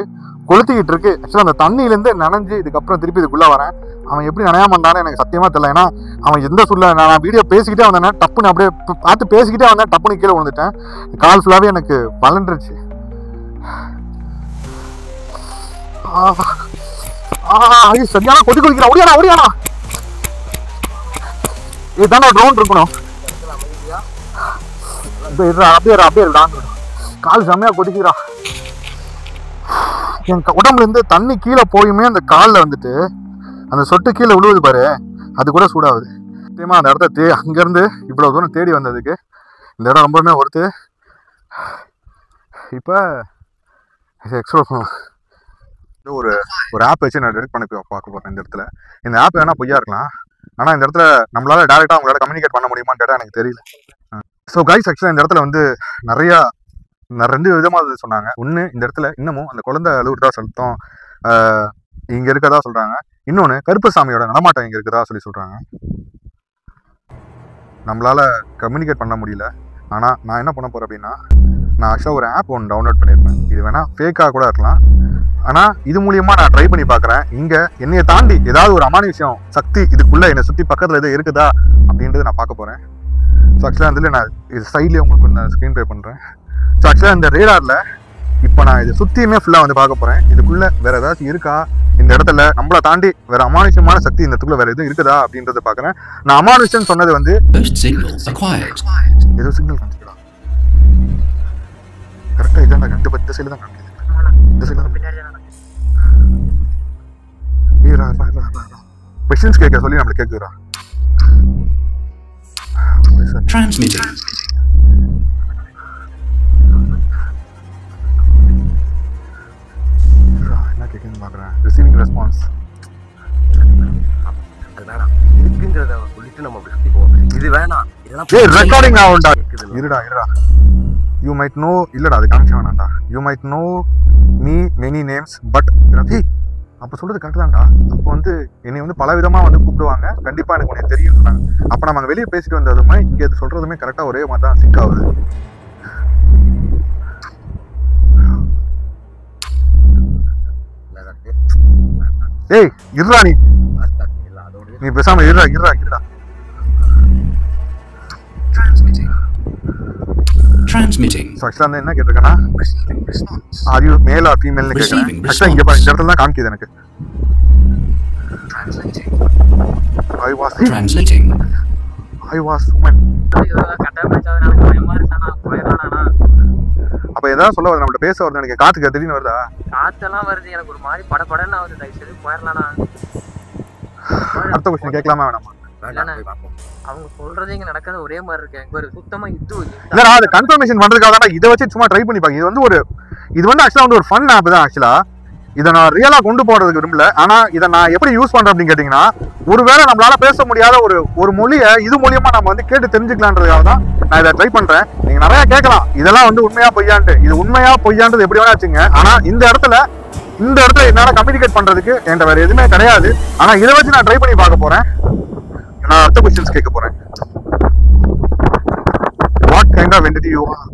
கொளுத்திக்கிட்டு இருக்கு. ஆக்சுவலாக அந்த தண்ணியிலேருந்து நனைஞ்சு இதுக்கப்புறம் திருப்பி இதுக்குள்ளே வரேன். அவன் எப்படி நனையாம இருந்தான்னு எனக்கு சத்தியமாக தெரியல. ஏன்னா அவன் எந்த சூழ்நிலை நான் வீடியோ பேசிக்கிட்டே வந்தேன், டப்புன்னு அப்படியே பார்த்து பேசிக்கிட்டே வந்தேன், டப்புன்னு கீழே விழுந்துட்டேன். கால் ஃபுல்லாகவே எனக்கு வளண்டுருச்சு. சரியான கொதி கொதிக்கிறான். ஓடியானா இதுதானே ட்ரோன் இருக்கணும். அப்படியே கால் செம்மையா கொதிக்கிறான். என் உடம்புல இருந்து தண்ணி கீழே போயுமே அந்த காலில் வந்துட்டு அந்த சொட்டு கீழே விழுவுது பாரு, அது கூட சூடாகுது. சத்தியமா அந்த இடத்த அங்கேருந்து இவ்வளோ தூரம் தேடி வந்ததுக்கு இந்த இடம் ரொம்பவுமே ஒருத்து. இப்போ எக்ஸ்ப்ளோர் பண்ணுவோம். ஒரு ஆப் வச்சு நான் டெலிட் பண்ணி பார்க்க போகிறேன். இந்த இடத்துல இந்த ஆப் வேணா பொய்யா இருக்கலாம், ஆனால் இந்த இடத்துல நம்மளால டேரெக்டாக அவங்களால கம்யூனிகேட் பண்ண முடியுமான்னு கேட்டால் எனக்கு தெரியல. ஸோ கைஸ், ஆக்சுவலாக இந்த இடத்துல வந்து நிறையா 2 விதமாக சொன்னாங்க. ஒன்று, இந்த இடத்துல இன்னமும் அந்த குழந்தை அழுவுறதா சத்தம் இங்கே இருக்கதா சொல்கிறாங்க. இன்னொன்று, கருப்பசாமியோட நடமாட்டம் இங்கே இருக்கதா சொல்கிறாங்க. நம்மளால் கம்யூனிகேட் பண்ண முடியல. ஆனால் நான் என்ன பண்ண போகிறேன் அப்படின்னா, நான் ஆக்சுவலாக ஒரு ஆப் ஒன்று டவுன்லோட் பண்ணியிருப்பேன். இது வேணால் ஃபேக்காக கூட இருக்கலாம், ஆனால் இது மூலியமாக நான் ட்ரை பண்ணி பார்க்குறேன். இங்கே என்னையை தாண்டி ஏதாவது ஒரு அமானுஷ்யம் சக்தி இதுக்குள்ளே என்னை சுற்றி பக்கத்தில் எதுவும் இருக்குதா அப்படின்றது நான் பார்க்க போகிறேன். ஸோ ஆக்சுவலாக அதில் நான் இது சைட்லேயே உங்களுக்கு நான் ஸ்க்ரீன் ப்ளே பண்ணுறேன். ஸோ ஆக்சுவலாக இந்த ரேடாரில் இப்போ நான் இதை சுற்றியுமே ஃபுல்லாக வந்து பார்க்க போகிறேன். இதுக்குள்ளே வேறு ஏதாச்சும் இருக்கா, இந்த இடத்துல நம்மளை தாண்டி வேறு அமானுஷ்யமான சக்தி இந்த இடத்துக்குள்ள வேறு எதுவும் இருக்குதா அப்படின்றத பார்க்குறேன். நான் அமானுஷ்யம் சொன்னது வந்து ஏதோ சிக்னல் காமிச்சிடா. கரெக்டாக இதான் இந்த சைடில் தான் காமிக்குது. இந்த சைடில் தான் கொஸ்டின்ஸ் கேட்க சொல்லி நம்மளுக்கு கேட்குறா. என்ன கேட்குன்னு பார்க்குறேன். ரிசீவிங் ரெஸ்பான்ஸ் இருக்குங்கிறத சொல்லிட்டு நம்ம அப்படி சுற்றி போவோம். இது வேணாம், ரெக்கார்டிங் ஆகும்டா. இருடா யூ மைட் நோ. இல்லடா அது காமிக்க வேணாம்டா. You might know me many names but Ravi அப்போ சொல்றது கரெக்ட் தான்டா. அப்போ வந்து என்னை வந்து பல விதமாக வந்து கூப்பிடுவாங்க, கண்டிப்பாக எனக்கு உனக்கு தெரியும் சொன்னாங்க. அப்போ நம்ம வெளியே பேசிட்டு வந்ததுமே இங்கே இது சொல்றதுமே கரெக்டாக ஒரே மாதிரி தான் சிங்க் ஆகுது. ஏய் இருடா, நீ பேசாம இருடா. Transmitting. So actually என்ன கேட்டிருக்கேன்னா, are you male or female னு கேட்குறேன். ஆக்சுவலாக இங்கே பாருங்க, இந்த இடத்துல தான் காமிக்குது எனக்கு. I was woman. அப்ப ஏதாவது சொல்ல வருது, நம்மள்ட்ட பேச வருது எனக்கு. காத்துக்கு திடீர்னு வருதா? காத்தெல்லாம் வருது, எனக்கு ஒரு மாதிரி படபடன்னு ஆகுது. தயவு செய்து போயிடலாண்ணா. அடுத்த கொஸ்டின் கேட்கலாமா வேணாமா? அவங்க சொல்றதே இங்க நடக்காத ஒரே மாதிரி இருக்கு. எனக்கு ஒரு சுத்தமா இல்லடா, அது கன்ஃபர்மேஷன் பண்றதுக்காக தான் இதை வச்சு சும்மா ட்ரை பண்ணி பாக்க. இது வந்து ஆக்சுவலா வந்து ஒரு ஃபன் ஆப் தான். ஆக்சுவலா இதை நான் ரியலா கொண்டு போறதுக்கு விரும்பல. ஆனா இதை நான் எப்படி யூஸ் பண்றேன் அப்படின்னு கேட்டீங்கன்னா, ஒருவேளை நம்மளால பேச முடியாத ஒரு மொழியை இது மூலியமா நம்ம வந்து கேட்டு தெரிஞ்சுக்கலான்றதுக்காக தான் நான் இதை ட்ரை பண்றேன். நீங்க நிறைய கேட்கலாம், இதெல்லாம் வந்து உண்மையா பொய்யான்ட்டு. இது உண்மையா பொய்யான்றது எப்படி வேணா வச்சுங்க. ஆனா இந்த இடத்துல என்னால கம்யூனிகேட் பண்றதுக்கு என்கிட்ட வேற எதுவுமே கிடையாது. ஆனா இதை வச்சு நான் ட்ரை பண்ணி பார்க்க போறேன். நான் அடுத்த क्वेश्चंस கேட்க போறேன். What kind of entity you are?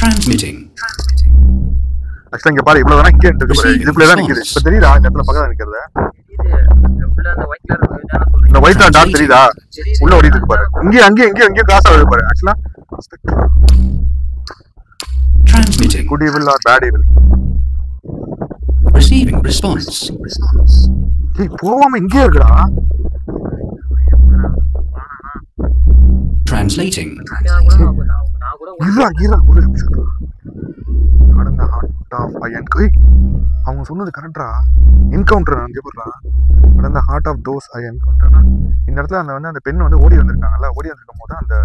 Transmitting. ஆக்சுவலா இங்க பாரு, இவ்வளவு தான இங்க இருக்கு பாரு. இதுக்குள்ள தான் நிக்குது. இப்ப தெரியுதா இந்த இடத்துல பக்கத்துல நிக்குது? உள்ள அந்த ஒயிட் கலர் இந்த ஒயிட் டாட் தெரியுதா? உள்ள ஓடிட்டு இருக்கு பாரு. இங்க கிராஸ் ஆகுது பாரு. ஆக்சுவலா Transmitting. Good evil or bad evil? Receiving response. ஏய் போவாம இங்கே இருக்குடா. Translating. அவங்க சொன்னது கரெக்டா? என்கவுண்டர் அங்கே போடுறா. அந்த ஹார்ட் ஆஃப் தோஸ் ஐ என்கவுண்டர்னா இந்த இடத்துல அந்த பெண் வந்து ஓடி வந்திருக்காங்கல்ல. ஓடி வந்திருக்கும் போது அந்த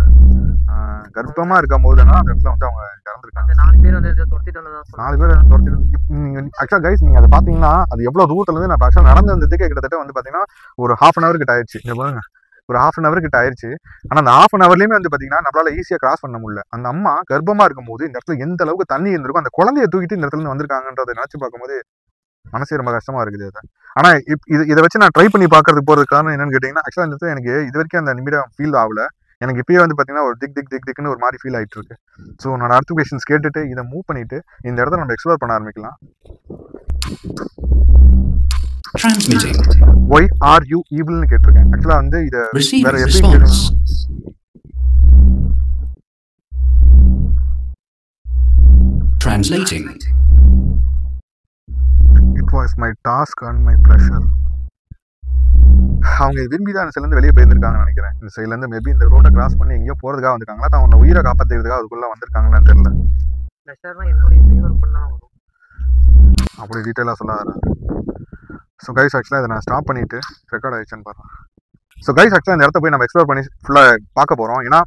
கர்ப்பமா இருக்கும் போது அந்த இடத்துல வந்து அவங்க இறந்துருக்காங்க. 4 பேர் வந்து துரத்திட்டு வந்ததா 4 பேர் துரத்திட்டு. ஆக்சுவலா கைஸ், நீங்க அதை பாத்தீங்கன்னா அது எவ்வளவு தூரத்துல இருந்து நான் ஆக்சுவலா நடந்து வந்ததுக்கே கிட்டத்தட்ட வந்து பாத்தீங்கன்னா ஒரு 1/2 hour கிட்ட ஆயிடுச்சு. இங்க பாருங்க, ஒரு 1/2 hour கிட்ட ஆயிடுச்சு. ஆனா அந்த 1/2 hourலயுமே வந்து பாத்தீங்கன்னா நம்மளால ஈஸியா கிராஸ் பண்ண முடியல. அந்த அம்மா கர்ப்பமா இருக்கும்போது இந்த இடத்துல எந்த அளவுக்கு தண்ணி இருந்திருக்கும், அந்த குழந்தைய தூக்கிட்டு இந்த இடத்துல இருந்து வந்திருக்காங்கன்றதை நினைச்சு பார்க்கும்போது மனசே ரொம்ப கஷ்டமா இருக்குது அது. ஆனா இதை வச்சு நான் ட்ரை பண்ணி பார்க்கறதுக்கு போறதுக்கு காரணம் என்னன்னு கேட்டீங்கன்னா, ஆக்சுவலா இந்த இடத்துல எனக்கு இது வரைக்கும் அந்த நிமிடம் ஃபீல் ஆகல. எனக்கு இப்பயே வந்து பாத்தீங்கன்னா ஒரு திக்னு ஒரு மாதிரி ஃபீல் ஆயிட்டு இருக்கு. ஸோ நான் அடுத்த கொஸ்டின்ஸ் கேட்டுட்டு இதை மூவ் பண்ணிட்டு இந்த இடத்த நம்ம எக்ஸ்ப்ளோர் பண்ண ஆரம்பிக்கலாம். Transmitting. Why are you evil னு கேட்டிருக்கேன். ஆக்சுவலா வந்து இத Receiving வேற எப்படி response. Translating. It was my task and my pleasure. அவங்க விரும்பி தான் அந்த சைட்லேருந்து வெளியே போயிருந்திருக்காங்கன்னு நினைக்கிறேன். இந்த சைட்லேருந்து மேபி இந்த ரோட்டை கிராஸ் பண்ணி எங்கேயோ போகிறதுக்காக வந்திருக்காங்களா, தான் உன்னை உயிரை காப்பாற்றுறதுக்காக அதுக்குள்ளே வந்திருக்காங்களான்னு தெரியல. அப்படி டீட்டெயிலாக சொல்லாத. ஸோ கைஸ் ஆக்சுவலாக இதை நான் ஸ்டாப் பண்ணிவிட்டு ரெக்கார்ட் ஆகிடுச்சுன்னு பாருங்கள். ஸோ கைஸ் ஆக்சுவலாக இந்த இடத்த போய் நம்ம எக்ஸ்ப்ளோர் பண்ணி ஃபுல்லாக பார்க்க போகிறோம். ஏன்னா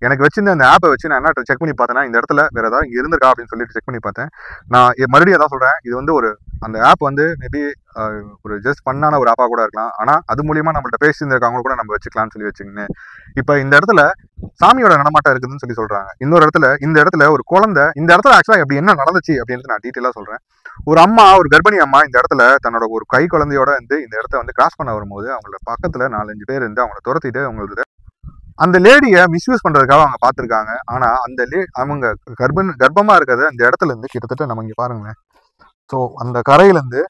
எனக்கு வச்சிருந்த அந்த ஆப்பை வச்சு நான் என்ன செக் பண்ணி பார்த்தேன்னா, இந்த இடத்துல வேறு ஏதாவது இங்கே இருந்திருக்கா அப்படின்னு சொல்லிட்டு செக் பண்ணி பார்த்தேன். நான் மறுபடியும் அதான் சொல்கிறேன், இது வந்து அந்த ஆப் வந்து மேபி ஒரு ஜஸ்ட் பண்ணான ஒரு ஆப்பாக கூட இருக்கலாம். ஆனால் அது மூலியமாக நம்மள்ட்ட பேசியிருந்திருக்காங்க கூட நம்ம வச்சுக்கலாம்னு சொல்லி வச்சுக்கோங்க. இப்போ இந்த இடத்துல சாமியோட நடமாட்டம் இருக்குதுன்னு சொல்லி சொல்கிறாங்க. இன்னொரு இடத்துல இந்த இடத்துல ஒரு குழந்தை, இந்த இடத்துல ஆக்சுவலாக எப்படி என்ன நடந்துச்சு அப்படின்னு நான் டீட்டெயிலாக சொல்கிறேன். ஒரு அம்மா, ஒரு கர்ப்பிணி அம்மா இந்த இடத்துல தன்னோட ஒரு கை குழந்தையோட வந்து இந்த இடத்த வந்து கிராஸ் பண்ண வரும்போது அவங்களோட பக்கத்தில் 4-5 பேர் இருந்து அவங்கள துரத்திட்டு அவங்களுக்கு அந்த லேடியை மிஸ்யூஸ் பண்றதுக்காக அவங்க பார்த்துருக்காங்க. ஆனா அந்த அவங்க கர்ப்பமா இருக்கிறது அந்த இடத்துல இருந்து கிட்டத்தட்ட நம்ம இங்க பாருங்களேன். ஸோ அந்த கரையில இருந்து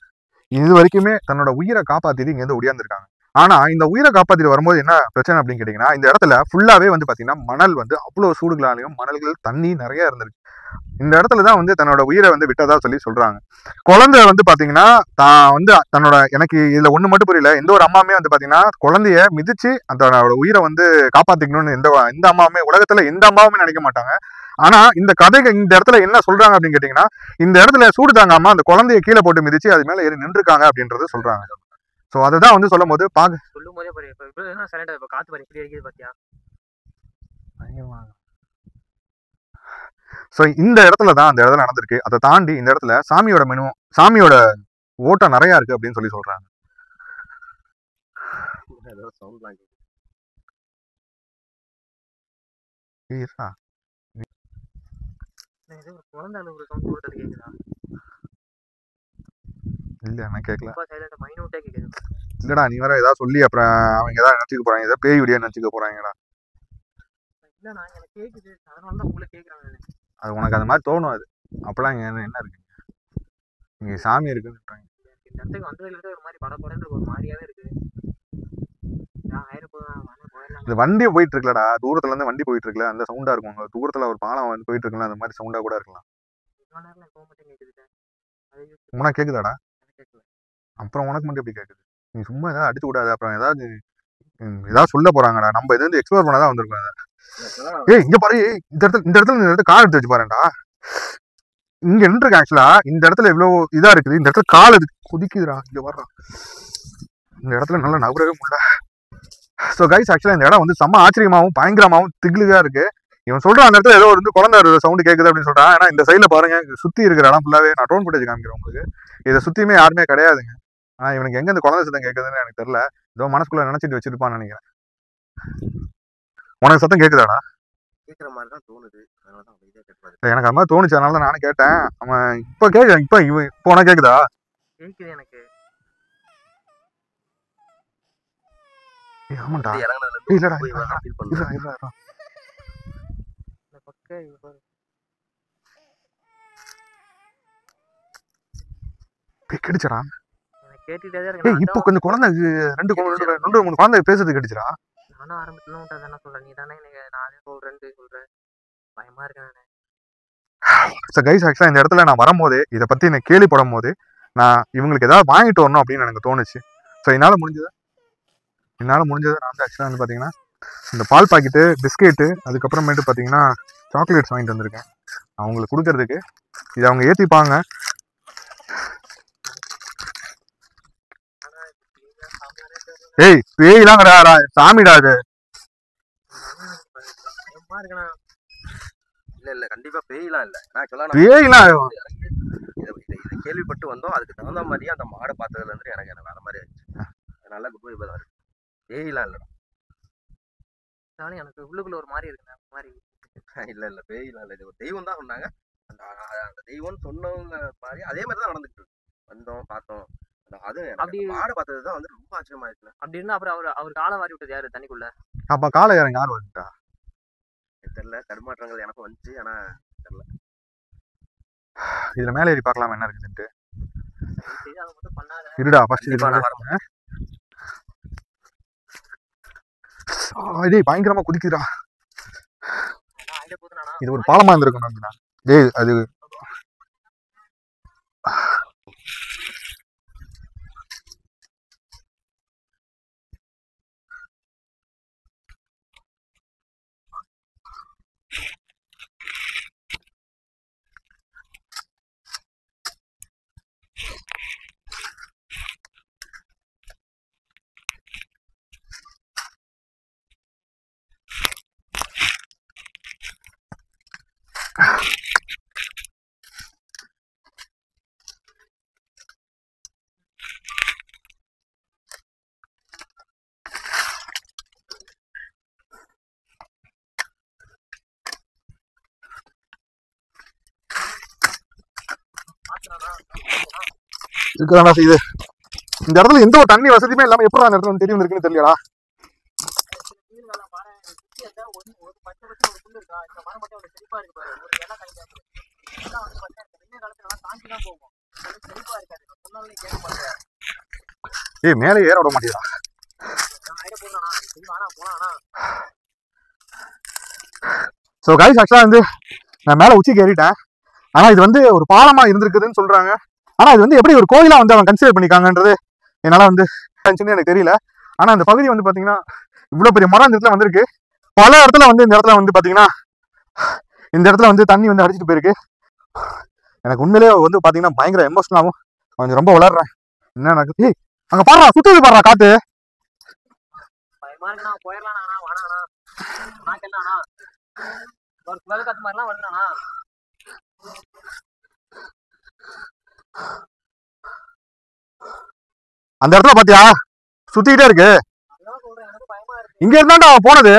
இது வரைக்குமே தன்னோட உயிரை காப்பாத்திட்டு இங்க இருந்து ஒடியாந்துருக்காங்க. ஆனா இந்த உயிரை காப்பாத்திட்டு வரும்போது என்ன பிரச்சனை அப்படின்னு கேட்டீங்கன்னா, இந்த இடத்துல ஃபுல்லாவே வந்து பாத்தீங்கன்னா மணல் வந்து அவ்வளவு சூடுகளாலையும் மணல்கள் தண்ணி நிறைய இருந்திருக்கு. இந்த இடத்துலதான் வந்து தன்னோட உயிரை வந்து விட்டதா சொல்லி சொல்றாங்க. குழந்தை வந்து பாத்தீங்கன்னா தான் வந்து தன்னோட, எனக்கு இதுல ஒண்ணு மட்டும் புரியல, எந்த ஒரு அம்மாவுமே வந்து பாத்தீங்கன்னா குழந்தைய மிதிச்சு தன்னோட உயிரை வந்து காப்பாத்திக்கணும்னு எந்த அம்மாவுமே, உலகத்துல எந்த அம்மாவுமே நினைக்க மாட்டாங்க. ஆனா இந்த கதைக்கு இந்த இடத்துல என்ன சொல்றாங்க அப்படின்னு கேட்டீங்கன்னா, இந்த இடத்துல சூடு தாங்காம அந்த குழந்தைய கீழே போட்டு மிதிச்சு அது மேல ஏறி நின்றுருக்காங்க அப்படின்றது சொல்றாங்க. ஸோ அதுதான் வந்து சொல்லும் போது சொல்லும் போதே இப்போ காத்து பாரு எப்படி அடிக்குது பாத்தியா. ஸோ இந்த இடத்துல தான் அந்த இடத்துல நடந்திருக்கு. அதை தாண்டி இந்த இடத்துல சாமியோட ஓட்டம் நிறைய இருக்கு அப்படின்னு சொல்லி சொல்றாங்க. குழந்தை அழுகுற சவுண்ட் போட்டது கேக்குதா? இல்ல நான் கேட்கல. சைலண்டா மைனூட்டா கேக்குது. இல்லடா நீ வேற ஏதாவது சொல்லி அப்புறம் அவங்க ஏதாவது நினைச்சுக்க போறாங்க, ஏதாவது பேய் வீடியோ நினைச்சுக்க போறாங்கடா. இல்ல நான் எனக்கு கேக்குது, அதனால தான் உங்களை கேக்குறாங்க. அது உனக்கு அந்த மாதிரி தோணும். அது அப்பெல்லாம் இங்க என்ன இருக்கு, இங்க சாமி இருக்குன்னு சொல்றாங்க. இந்த இடத்துக்கு வந்ததுல இருந்து ஒரு மாதிரி படப்படன்னு ஒரு மாதிரியாவே இருக்கு. இந்த வண்டி போயிட்டு இருக்கலடா, தூரத்துல இருந்து வண்டி போயிட்டு இருக்குல்ல, அந்த சவுண்டா இருக்கும். தூரத்துல ஒரு பாலம் வந்து போயிட்டு இருக்குல்ல, அந்த மாதிரி சவுண்டா கூட இருக்கலாம். உனக்கு கேக்குதாடா? அப்புறம் உனக்கு மட்டும் எப்படி கேக்குது? நீ சும்மா ஏதாவது அடிச்சு விடாது. அப்புறம் ஏதாவது சொல்ல போறாங்கடா. நம்ம இது வந்து எக்ஸ்ப்ளோர் பண்ணதான் வந்திருக்கோம். ஏய் இங்க பாரு, இந்த இடத்துல கால் எடுத்து வச்சு பாருடா. இங்க நின்றுருக்கு. ஆக்சுவலா இந்த இடத்துல இவ்வளவு இதா இருக்குது. இந்த இடத்துல கால் குதிக்குதுடா. இங்க வர்றான். இந்த இடத்துல நல்லா நகரவே முடியல. ஸோ கைஸ் ஆக்சுவலா இந்த இடம் வந்து செம்ம ஆச்சரியமாவும் பயங்கரமாவும் திகிலுகா இருக்கு. இவன் சொல்றான் அந்த இடத்துல ஏதோ வந்து குழந்தை சவுண்டு கேட்குது அப்படின்னு சொல்றான். ஏன்னா இந்த சைட்ல பாருங்க, சுத்தி இருக்கிற இடம் ஃபுல்லாவே நான் ட்ரோன் ஃபுட்டேஜ் காமிக்கிறேன் உங்களுக்கு. இதை சுத்தியுமே யாருமே கிடையாதுங்க. ஆனா இவனுக்கு எங்க இந்த குழந்தை சத்தம் கேட்குதுன்னு எனக்கு தெரியல. ஏதோ மனசுக்குள்ள நினைச்சிட்டு வச்சிருப்பான்னு நினைக்கிறேன். உனக்கு சத்தம் கேட்குதாடா? கேட்குற மாதிரி தான் தோணுது. எனக்கு அது மாதிரி தோணுச்சு, அதனால தான் நானும் கேட்டேன். அவன் இப்ப கேட்க இப்போ உனக்கு கேக்குதா? கேக்குது எனக்கு. ஆமாண்டா. இல்லடா கெடிச்சடா. கேட்டுட்டே இருக்கு. இப்போ கொஞ்சம் குழந்தை 2-3 குழந்தை பேசுறது கெடிச்சடா. நானும் ஆரம்பத்துல தானே சொல்றேன், நீ தானே எனக்கு நானே சொல்றேன். பயமா இருக்கேன். கைஸ் ஆக்சுவலா இந்த இடத்துல நான் வரும்போது இதை பத்தி எனக்கு கேள்விப்படும் போது நான் இவங்களுக்கு ஏதாவது வாங்கிட்டு வரணும் அப்படின்னு எனக்கு தோணுச்சு. ஸோ என்னால் முடிஞ்சது நான் வந்து ஆக்சுவலாக வந்து பார்த்தீங்கன்னா இந்த பால் பாக்கெட்டு, பிஸ்கெட்டு, அதுக்கப்புறமேட்டு பார்த்தீங்கன்னா சாக்லேட்ஸ் வாங்கிட்டு வந்திருக்கேன் அவங்களுக்கு கொடுக்கறதுக்கு. இதை அவங்க ஏற்றிப்பாங்க. ஏய் பேய்லாம் கிடையாடா, சாமிடா அது. இல்ல கண்டிப்பா பேய்லாம் இல்ல. பேய்லாம் இதை கேள்விப்பட்டு வந்தோம். அதுக்கு தகுந்த மாதிரியே அந்த மாடை பார்த்ததுல இருந்து எனக்கு வேற மாதிரி ஆயிடுச்சு. அதனால குட் பை தான் இருக்கு. பேய்லாம் இல்லடா. அதனால எனக்கு உள்ளுக்குள்ள ஒரு மாதிரி இருக்குங்க மாதிரி. இல்ல பேய்லாம் இல்ல, இது ஒரு தெய்வம் தான் சொன்னாங்க. அந்த அந்த தெய்வம்னு சொன்னவங்க மாதிரி அதே மாதிரி தான் நடந்துட்டு இருக்கு. வந்தோம் பார்த்தோம். அது அப்படி மாடை பார்த்ததுதான் வந்து ரொம்ப ஆச்சரியமா இருக்குங்க. அப்படி இருந்தா அப்புறம் அவர் காலை வாரி விட்டது யாரு தண்ணிக்குள்ள? அப்ப காலை யாருங்க யார் வந்துட்டா தெரியல, தடுமாற்றங்கள் எனக்கும் வந்துச்சு. ஆனா தெரியல. இதுல மேலே ஏறி பார்க்கலாம் என்ன இருக்குதுன்ட்டு. அதை மட்டும் பண்ணாத. இருடா ஃபர்ஸ்ட் இதே பயங்கரமா குதிக்குதுடா. இது ஒரு பாலமா இருந்திருக்கணும். டேய் அது இருக்குதாடா செய்யுது. இந்த இடத்துல எந்த ஒரு தண்ணி வசதியுமே இல்லாம எப்படி அந்த இடத்துல வந்து தெரியும் இருக்குன்னு தெரியலடா. ஏய் மேலே ஏற விட மாட்டேங்கிறா. ஸோ கைஸ் ஆக்சுவலா வந்து நான் மேல உச்சிக்கு ஏறிட்டேன். ஆனா இது வந்து ஒரு பாலமா இருந்திருக்குதுன்னு சொல்றாங்க. ஆனா இது வந்து எப்படி ஒரு கோயிலா வந்து அவங்க கன்சிடர் பண்ணிக்காங்கன்றது என்னால வந்து எனக்கு தெரியல. ஆனா அந்த பகுதி வந்து பாத்தீங்கன்னா இவ்வளவு பெரிய மரம் இந்த இடத்துல வந்திருக்கு. பல இடத்துல வந்து இந்த இடத்துல வந்து பாத்தீங்கன்னா இந்த இடத்துல வந்து தண்ணி வந்து அடிச்சுட்டு போயிருக்கு. எனக்கு உண்மையிலேயே வந்து பாத்தீங்கன்னா பயங்கர எமோஷனலாகவும் கொஞ்சம் ரொம்ப வளர்றேன். என்ன எனக்கு அங்க பாடுறா சுத்தது பாடுறா காத்து. அந்த இடத்துல பாத்தியா சுத்திக்கிட்டே இருக்கு. இங்க இருந்தாண்டா அவன் போனது.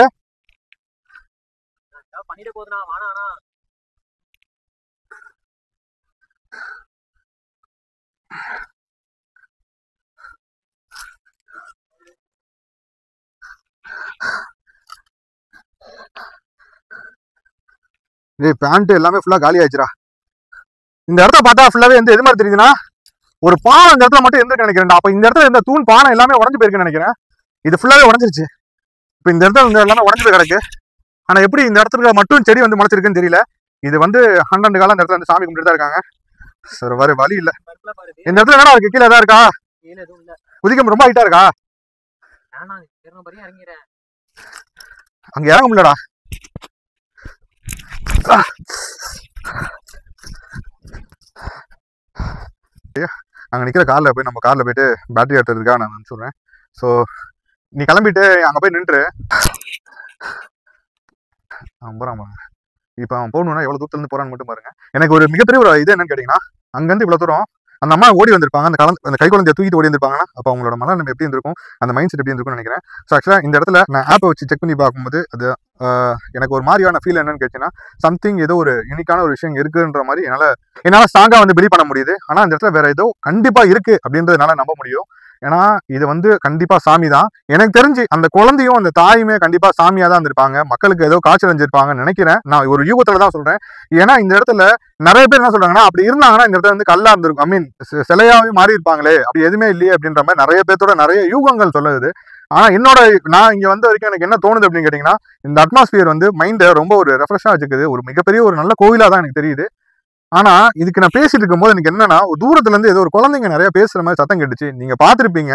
பேண்ட் எல்லாமே ஃபுல்லா காலி ஆயிடுச்சுடா. இந்த இடத்த பார்த்தா ஃபுல்லாவே வந்து எது மாதிரி தெரியுதுன்னா ஒரு பானை இந்த இடத்துல மட்டும் எந்த நினைக்கிறேன். அப்ப இந்த இடத்துல இந்த தூண் பானை எல்லாமே உடஞ்சு போயிருக்குன்னு நினைக்கிறேன். இது ஃபுல்லாவே உடஞ்சிருச்சு. இப்ப இந்த இடத்துல வந்து எல்லாமே உடஞ்சு போய் கிடக்கு. ஆனா எப்படி இந்த இடத்துல மட்டும் செடி வந்து முளைச்சிருக்குன்னு தெரியல. இது வந்து 100 காலம் இந்த இடத்துல வந்து சாமி கும்பிட்டு தான் இருக்காங்க. சரி வேற வழி இல்ல. இந்த இடத்துல என்னடா இருக்கு? கீழே ஏதாவது இருக்கா? குதிக்க ரொம்ப ஹைட்டா இருக்கா? அங்க இறங்க முடியலடா. அங்க நிக்கிற கார்ல போய் நம்ம கார்ல போயிட்டு பேட்டரி எடுத்துறதுக்காக நான் சொல்றேன். ஸோ நீ கிளம்பிட்டு அங்க போய் நின்று இப்ப அவன் போகணும்னா எவ்வளவு தூரத்துல இருந்து போறான்னு மட்டும் பாருங்க. எனக்கு ஒரு மிகப்பெரிய ஒரு இது என்னன்னு கேட்டீங்கன்னா அங்கிருந்து இவ்வளவு தூரம் அந்த அம்மா ஓடி வந்திருப்பாங்க. அந்த கை குழந்தைய தூக்கிட்டு ஓடி வந்திருப்பாங்கன்னா அப்ப அவங்களோட மனநிலை எப்படி இருந்திருக்கும், அந்த மைண்ட் செட் எப்படி இருந்திருக்கும்னு நினைக்கிறேன். ஸோ ஆக்சுவலா இந்த இடத்துல நான் ஆப்பை வச்சு செக் பண்ணி பார்க்கும்போது அது எனக்கு ஒரு மாதிரியான ஃபீல் என்னன்னு கேட்டீங்கன்னா சம்திங் ஏதோ ஒரு யூனிக்கான ஒரு விஷயம் இருக்குன்ற மாதிரி என்னால ஸ்ட்ராங்கா வந்து பிலீவ் பண்ண முடியுது. ஆனா அந்த இடத்துல வேற ஏதோ கண்டிப்பா இருக்கு அப்படின்றதுனால நம்ப முடியும். ஏன்னா இது வந்து கண்டிப்பா சாமி தான். எனக்கு தெரிஞ்சு அந்த குழந்தையும் அந்த தாயுமே கண்டிப்பா சாமியா தான் இருந்திருப்பாங்க. மக்களுக்கு ஏதோ காய்ச்சல் அடைஞ்சிருப்பாங்கன்னு நினைக்கிறேன். நான் ஒரு யூகத்துல தான் சொல்றேன். ஏன்னா இந்த இடத்துல நிறைய பேர் என்ன சொல்றாங்கன்னா அப்படி இருந்தாங்கன்னா இந்த இடத்துல வந்து கல்லா இருந்திருக்கும், ஐ மீன் சிலையாவே மாறி இருப்பாங்களே, அப்படி எதுவுமே இல்லையே அப்படின்ற மாதிரி நிறைய பேர்த்தோட நிறைய யூகங்கள் சொல்லுது. ஆனா நான் இங்க வந்த வரைக்கும் எனக்கு என்ன தோணுது அப்படின்னு கேட்டீங்கன்னா இந்த அட்மாஸ்பியர் வந்து மைண்டை ரொம்ப ஒரு ரெஃப்ரெஷ்ஷா வச்சுக்குது. ஒரு மிகப்பெரிய ஒரு நல்ல கோயிலா தான் எனக்கு தெரியுது. ஆனா இதுக்கு நான் பேசிட்டு இருக்கும் போது எனக்கு என்னன்னா தூரத்துல இருந்து ஏதோ ஒரு குழந்தைங்க நிறைய பேசுற மாதிரி சத்தம் கேட்டுச்சு. நீங்க பாத்திருப்பீங்க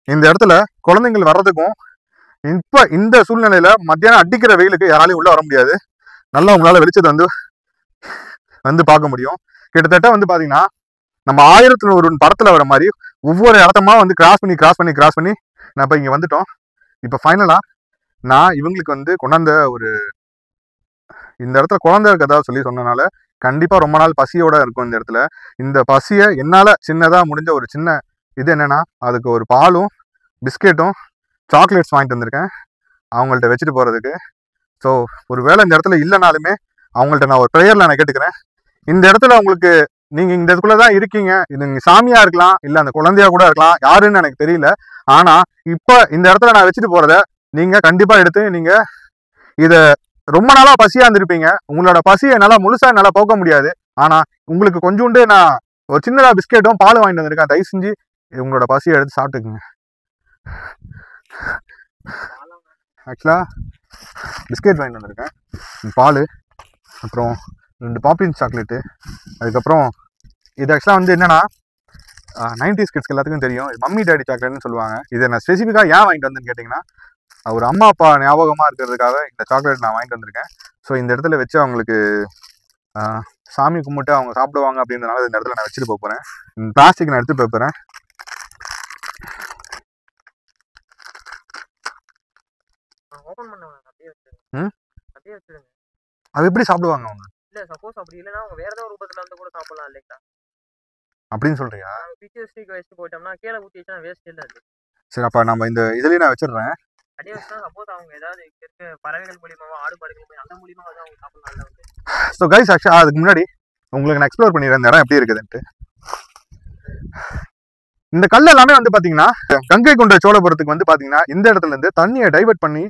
இந்த இடத்துல குழந்தைங்கள் வர்றதுக்கும் இப்ப இந்த சூழ்நிலையில மத்தியானம் அடிக்கிற வெயிலுக்கு யாராலையும் உள்ள வர முடியாது. நல்லா உங்களால வெளிச்சத்தை வந்து பார்க்க முடியும். கிட்டத்தட்ட வந்து பாத்தீங்கன்னா நம்ம 1001 படத்துல வர மாதிரி ஒவ்வொரு இடத்தமா வந்து கிராஸ் பண்ணி நான் இப்ப இங்க வந்துட்டோம். இப்ப ஃபைனலா நான் இவங்களுக்கு வந்து கொண்டாந்த ஒரு இந்த இடத்துல குழந்தை இருக்கதா சொல்லி சொன்னனால கண்டிப்பா ரொம்ப நாள் பசியோட இருக்கும் இந்த இடத்துல. இந்த பசியை என்னால சின்னதா முடிஞ்ச ஒரு சின்ன இது என்னன்னா அதுக்கு ஒரு பாலும் பிஸ்கெட்டும் சாக்லேட்ஸ் வாங்கிட்டு வந்திருக்கேன். அவங்கள்ட்ட வச்சுட்டு போகிறதுக்கு. ஸோ ஒரு வேளை இந்த இடத்துல இல்லைனாலுமே அவங்கள்ட்ட நான் ஒரு ப்ரேயரில் நான் கேட்டுக்கிறேன். இந்த இடத்துல உங்களுக்கு நீங்கள் இந்த இடத்துல தான் இருக்கீங்க, இது நீங்கள் சாமியாக இருக்கலாம், இல்லை அந்த குழந்தையா கூட இருக்கலாம், யாருன்னு எனக்கு தெரியல. ஆனால் இப்போ இந்த இடத்துல நான் வச்சுட்டு போகிறத நீங்கள் கண்டிப்பாக எடுத்து நீங்கள் இதை ரொம்ப நாளாக பசியாக இருந்திருப்பீங்க. உங்களோட பசியை என்னால் முழுசாக என்னால் போக்க முடியாது. ஆனால் உங்களுக்கு கொஞ்சோண்டு நான் ஒரு சின்னதாக பிஸ்கெட்டும் பால் வாங்கிட்டு வந்திருக்கேன். தயவு செஞ்சு உங்களோட பசியை எடுத்து சாப்பிட்டுக்குங்க. ஆக்சுவலாக பிஸ்கெட் வாங்கிட்டு வந்திருக்கேன், பால், அப்புறம் 2 பாப்பின்ஸ் சாக்லேட்டு, அதுக்கப்புறம் இது ஆக்சுவலாக வந்து என்னென்னா 90s கிட்ஸ்க்கு எல்லாத்துக்கும் தெரியும், மம்மி டேடி சாக்லேட்னு சொல்லுவாங்க. இதை நான் ஸ்பெசிஃபிக்காக ஏன் வாங்கிட்டு வந்தேன்னு கேட்டிங்கன்னா, ஒரு அம்மா அப்பா ஞாபகமாக இருக்கிறதுக்காக இந்த சாக்லேட் நான் வாங்கிட்டு வந்திருக்கேன். ஸோ இந்த இடத்துல வச்சு அவங்களுக்கு சாமி கும்பிட்டு அவங்க சாப்பிடுவாங்க அப்படின்றதுனால இந்த இடத்துல நான் வச்சுட்டு போகிறேன். பிளாஸ்டிக் நான் எடுத்து போகிறேன். ஓபன் பண்ணுவாங்க, அப்படியே வச்சிருங்க. ம் அப்படியே வச்சிருங்க. அது எப்படி சாப்பிடுவாங்க அவங்க இல்ல சப்போஸ் அப்படி இல்லைன்னா அவங்க வேற ஏதாவது ரூபத்துல இருந்து கூட சாப்பிடலாம் இல்லைங்களா? அப்படின்னு சொல்றியா? பிச்சு ஸ்டிக் வச்சுட்டு போயிட்டோம்னா கீழே ஊற்றி வச்சா வேஸ்ட் இல்லை அது. சரி, அப்போ நம்ம இந்த இதுலேயே நான் வச்சிடுறேன். அப்படியே வச்சா சப்போஸ் அவங்க ஏதாவது இருக்க பறவைகள் மூலியமாவோ ஆடு மாடுகள் மூலியமா அந்த மூலியமா வந்து அவங்க சாப்பிடலாம் வந்து. ஸோ கைஸ், ஆக்சுவலாக அதுக்கு முன்னாடி உங்களுக்கு நான் எக்ஸ்ப்ளோர் பண்ணிடுறேன் இந்த இடம் எப்படி இருக்குதுன்ட்டு. இந்த கல் எல்லாமே வந்து பார்த்தீங்கன்னா கங்கை கொண்ட சோழபுரத்துக்கு வந்து பார்த்தீங்கன்னா இந்த இடத்துல இருந்து தண்ணியை டைவர்ட் பண்ணி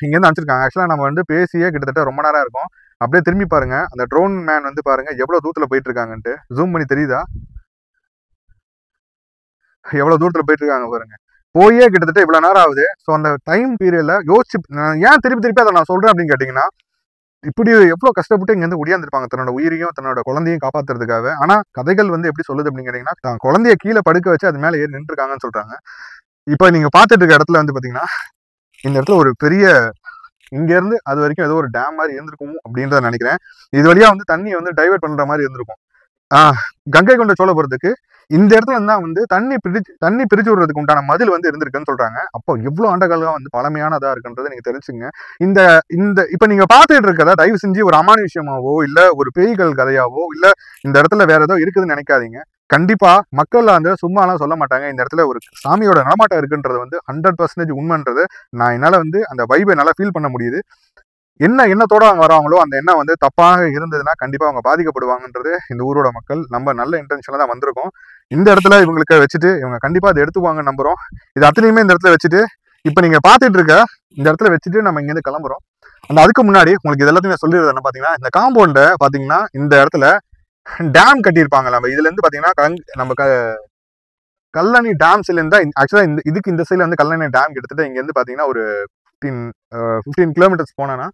இங்கேருந்து அனுப்பிச்சிருக்காங்க. ஆக்சுவலாக நம்ம வந்து பேசியே கிட்டத்தட்ட ரொம்ப நேரம் இருக்கும். அப்படியே திரும்பி பாருங்க, அந்த ட்ரோன் மேன் வந்து பாருங்க எவ்வளோ தூரத்தில் போயிட்டு இருக்காங்கன்ட்டு. ஜூம் பண்ணி தெரியுதா எவ்வளோ தூரத்தில் போயிட்டு இருக்காங்க பாருங்க. போயே கிட்டத்தட்ட இவ்வளோ நேரம் ஆகுது. ஸோ அந்த டைம் பீரியட்ல யோசிச்சு ஏன் திருப்பி அதை நான் சொல்றேன் அப்படின்னு கேட்டிங்கன்னா, இப்படி எவ்வளோ கஷ்டப்பட்டு இங்கேருந்து ஒடியாந்துருப்பாங்க தன்னோட உயிரையும் தன்னோட குழந்தையும் காப்பாத்துறதுக்காக. ஆனால் கதைகள் வந்து எப்படி சொல்லுது அப்படின்னு கேட்டிங்கன்னா, தான் குழந்தைய கீழே படுக்க வச்சு அது மேலே ஏறி நின்றுருக்காங்கன்னு சொல்றாங்க. இப்போ நீங்க பார்த்துட்டு இருக்க இடத்துல வந்து பார்த்தீங்கன்னா இந்த இடத்துல ஒரு பெரிய இங்கேருந்து அது வரைக்கும் ஏதோ ஒரு டேம் மாதிரி இருந்திருக்கும் அப்படின்றத நினைக்கிறேன். இது வழியா வந்து தண்ணியை வந்து டைவர்ட் பண்ற மாதிரி இருந்திருக்கும். கங்கை கொண்ட சோழபுரத்துக்கு இந்த இடத்துல இருந்தா வந்து தண்ணி பிரிச்சு விடுறதுக்கு உண்டான மதில் வந்து இருந்திருக்குன்னு சொல்றாங்க. அப்போ எவ்வளவு ஆண்டுகளா வந்து பழமையானதா இருக்குன்றதை நீங்க தெரிஞ்சுங்க. இந்த இந்த இப்ப நீங்க பார்த்துட்டு இருக்கிறத தயவு செஞ்சு ஒரு அமானுஷ்யமாவோ இல்ல ஒரு பேய்கள் கதையாவோ இல்ல இந்த இடத்துல வேற ஏதோ இருக்குதுன்னு நினைக்காதீங்க. கண்டிப்பா மக்கள் வந்து சும்மாலாம் சொல்ல மாட்டாங்க. இந்த இடத்துல ஒரு சாமியோட நடமாட்டம் இருக்குன்றது வந்து 100% உண்மைன்றது நான் என்னால வந்து அந்த வைபை நல்லா ஃபீல் பண்ண முடியுது. என்ன எண்ணத்தோட அவங்க வராங்களோ அந்த எண்ணம் வந்து தப்பாக இருந்ததுன்னா கண்டிப்பா அவங்க பாதிக்கப்படுவாங்கன்றது இந்த ஊரோட மக்கள் நம்ம நல்ல இன்டென்ஷன்ல தான் வந்திருக்கோம். இந்த இடத்துல இவங்களுக்கு வச்சுட்டு இவங்க கண்டிப்பா அதை எடுத்துக்குவாங்க நம்புறோம். இது அத்தனையுமே இந்த இடத்துல வச்சுட்டு இப்ப நீங்க பாத்துட்டு இருக்க இந்த இடத்துல வச்சுட்டு நம்ம இங்க இருந்து கிளம்புறோம். அதுக்கு முன்னாடி உங்களுக்கு இது எல்லாத்தையும் சொல்லிடுறது என்ன பாத்தீங்கன்னா, இந்த காம்பவுண்ட பாத்தீங்கன்னா இந்த இடத்துல டேம் கட்டியிருப்பாங்க. நம்ம இதுல இருந்து பாத்தீங்கன்னா நம்ம கல்லணை டேம்ஸ்ல இருந்தா ஆக்சுவலா இதுக்கு இந்த சைட்ல வந்து கல்லணை டேம் கிட்டத்தட்ட இங்க இருந்து பாத்தீங்கன்னா ஒரு 15 கிலோமீட்டர்ஸ் போனா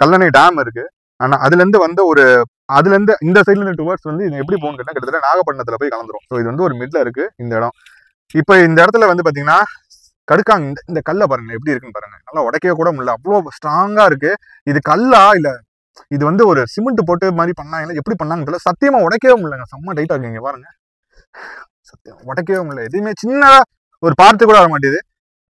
கல்லணை டேம் இருக்கு. ஆனா அதுல இருந்து இந்த சைட்ல இருந்து டுவர்ட்ஸ் வந்து இது எப்படி போகணும்னு கேட்டா கிட்டத்தட்ட நாகப்பட்டினத்துல போய் கலந்துரும். ஸோ இது வந்து ஒரு மிட்ல இருக்கு இந்த இடம். இப்போ இந்த இடத்துல வந்து பாத்தீங்கன்னா கடுக்காங்க இந்த கல்லை பாருங்க எப்படி இருக்குன்னு பாருங்க. நல்லா உடைக்கவே கூட முடியல, அவ்வளோ ஸ்ட்ராங்கா இருக்கு. இது கல்லா இல்ல இது வந்து ஒரு சிமெண்ட் போட்டு மாதிரி பண்ணாங்க, எப்படி பண்ணாங்க சத்தியமா உடைக்கவே முடியலங்க. செம்ம டைட்டா இருக்குங்க பாருங்க, சத்தியம் உடைக்கவே முடியல. எதுவுமே சின்னதா ஒரு பார்த்து கூட வர மாட்டேது.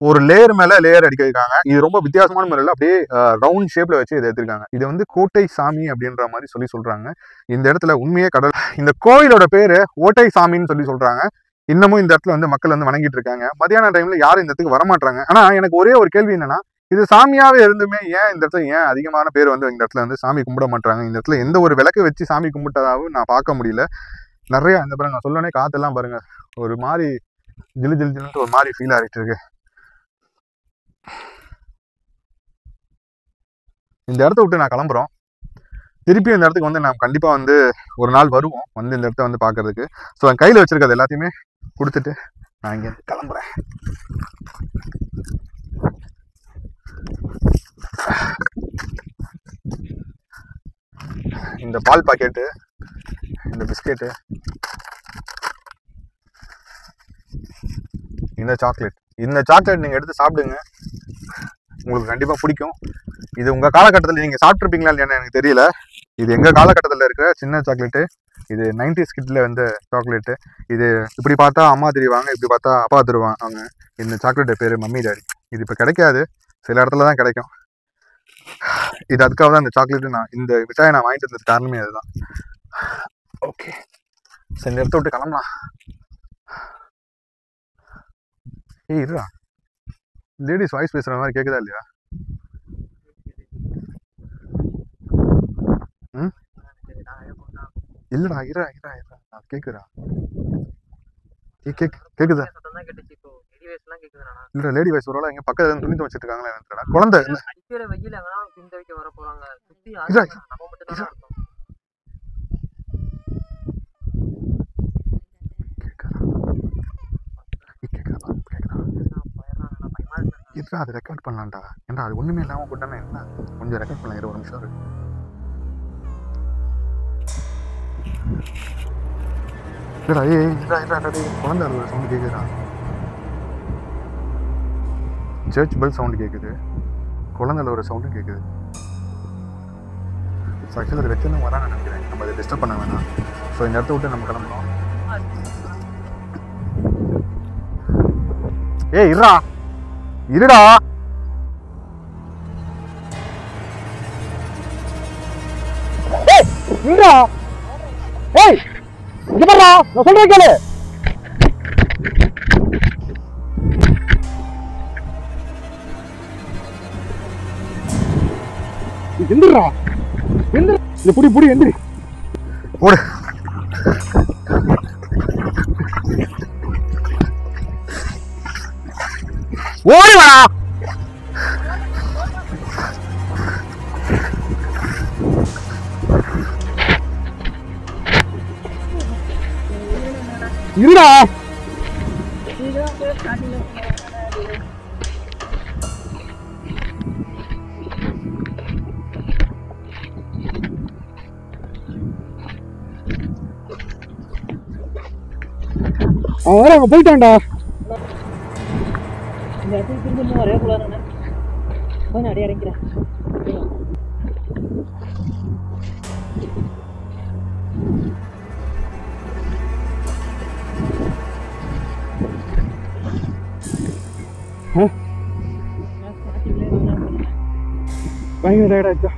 ஒரு லேயர் மேல லேயர் அடிக்க வைக்காங்க. இது ரொம்ப வித்தியாசமான முறையில் அப்படியே ரவுண்ட் ஷேப்ல வச்சு இதை எடுத்திருக்காங்க. இது வந்து கோட்டை சாமி அப்படின்ற மாதிரி சொல்றாங்க. இந்த இடத்துல உண்மையே கடல். இந்த கோயிலோட பேரு ஓட்டை சாமின்னு சொல்றாங்க. இன்னமும் இந்த இடத்துல வந்து மக்கள் வந்து வணங்கிட்டு இருக்காங்க. மதியான டைம்ல யாரும் இந்த இடத்துக்கு வரமாட்டாங்க. ஆனா எனக்கு ஒரே ஒரு கேள்வி என்னன்னா, இது சாமியாவே இருந்துமே ஏன் இந்த இடத்துல ஏன் அதிகமான பேர் வந்து இந்த இடத்துல வந்து சாமி கும்பிட மாட்டாங்க? இந்த இடத்துல எந்த ஒரு விளக்கு வச்சு சாமி கும்பிட்டதாகவும் நான் பார்க்க முடியல. நிறைய இந்த பாருங்க நான் சொல்லனே காத்தெல்லாம் பாருங்க ஒரு மாதிரி ஜில்லுன்ட்டு ஒரு மாதிரி ஃபீல் ஆகிட்டு இருக்கு. இந்த இடத்த விட்டு நான் கிளம்புறோம். திருப்பி இந்த இடத்துக்கு வந்து நான் கண்டிப்பா வந்து ஒரு நாள் வருவோம் வந்து இந்த இடத்த வந்து பாக்குறதுக்கு. ஸோ என் கையில வச்சிருக்கிறது எல்லாத்தையுமே கொடுத்துட்டு நான் இங்க கிளம்புறேன். இந்த பால் பாக்கெட்டு, இந்த பிஸ்கெட்டு, இந்த சாக்லேட் நீங்க எடுத்து சாப்பிடுங்க, உங்களுக்கு கண்டிப்பா பிடிக்கும். இது உங்க காலகட்டத்தில் நீங்க சாப்பிட்ருப்பீங்களா இல்லையான்னு எனக்கு தெரியல. இது எங்க காலகட்டத்தில் இருக்கிற சின்ன சாக்லேட்டு. இது 90s கிட்ல வந்து சாக்லேட்டு. இது இப்படி பார்த்தா அம்மா தெரிவாங்க, இப்படி பார்த்தா அப்பா தருவாங்க. இந்த சாக்லேட்டு பேரு மம்மி டாடி. இது இப்போ கிடைக்காது, சில இடத்துல தான் கிடைக்கும். இது அதுக்காக தான் இந்த சாக்லேட்டு இந்த மிட்டாயை நான் வாங்கிட்டு இருந்தது காரணமே அதுதான். ஓகே, சரி இந்த இடத்த விட்டு கிளம்பலாம். இருடா. லேடிஸ் வாய்ஸ் பேசுற மாதிரி கேக்குதா இல்லையா? ம் இல்லடா இரா இரா இரா கேக்குதா? கேக்குதா? இல்ல லேடி வாய்ஸ் ஒரு எங்க பக்கத்துல துணி துவைச்சிட்டு இருக்காங்களா என்னடா குழந்தை அடிக்கிற வெயில எங்கனா துணி துவைக்க வர போறாங்க சுத்தி இதா நம்ம மட்டும் தான் இருக்கோம். இதுதான் அது ரெக்கார்ட் பண்ணலாம்டா. ஏன்டா அது ஒண்ணுமே இல்லாம போட்டானே என்ன கொஞ்சம் ரெக்கார்ட் பண்ணலாம். ஒரு நிமிஷம் இருக்கு. இல்லடா குழந்தை அழுகுற சவுண்ட் கேக்குதுடா. சர்ச் பெல் சவுண்ட் கேக்குது, குழந்தை அழுகுற சவுண்டும் கேக்குது. ஸோ ஆக்சுவலி அது வச்சு வரான்னு நினைக்கிறேன். நம்ம அதை டிஸ்டர்ப் பண்ண வேணாம். ஸோ இந்த இடத்த விட்டு நம்ம கிளம்பணும். ஏய் இருடா இருடா இருடா. ஏய் இங்க பாருடா, நான் சொல்றேன் கேளு. எந்திரா எந்திர இந்த புடி புடி எந்திரி ஓடு. ஓடி வா. இருடா அவன் வேற அங்க போயிட்டான்டா. இந்த இடத்துக்கு திரும்ப இன்னும் வரவே கூடாதுண்ணே. கொஞ்சம் அடி இறங்கிறேன். பயங்கர டயர்டாச்சா.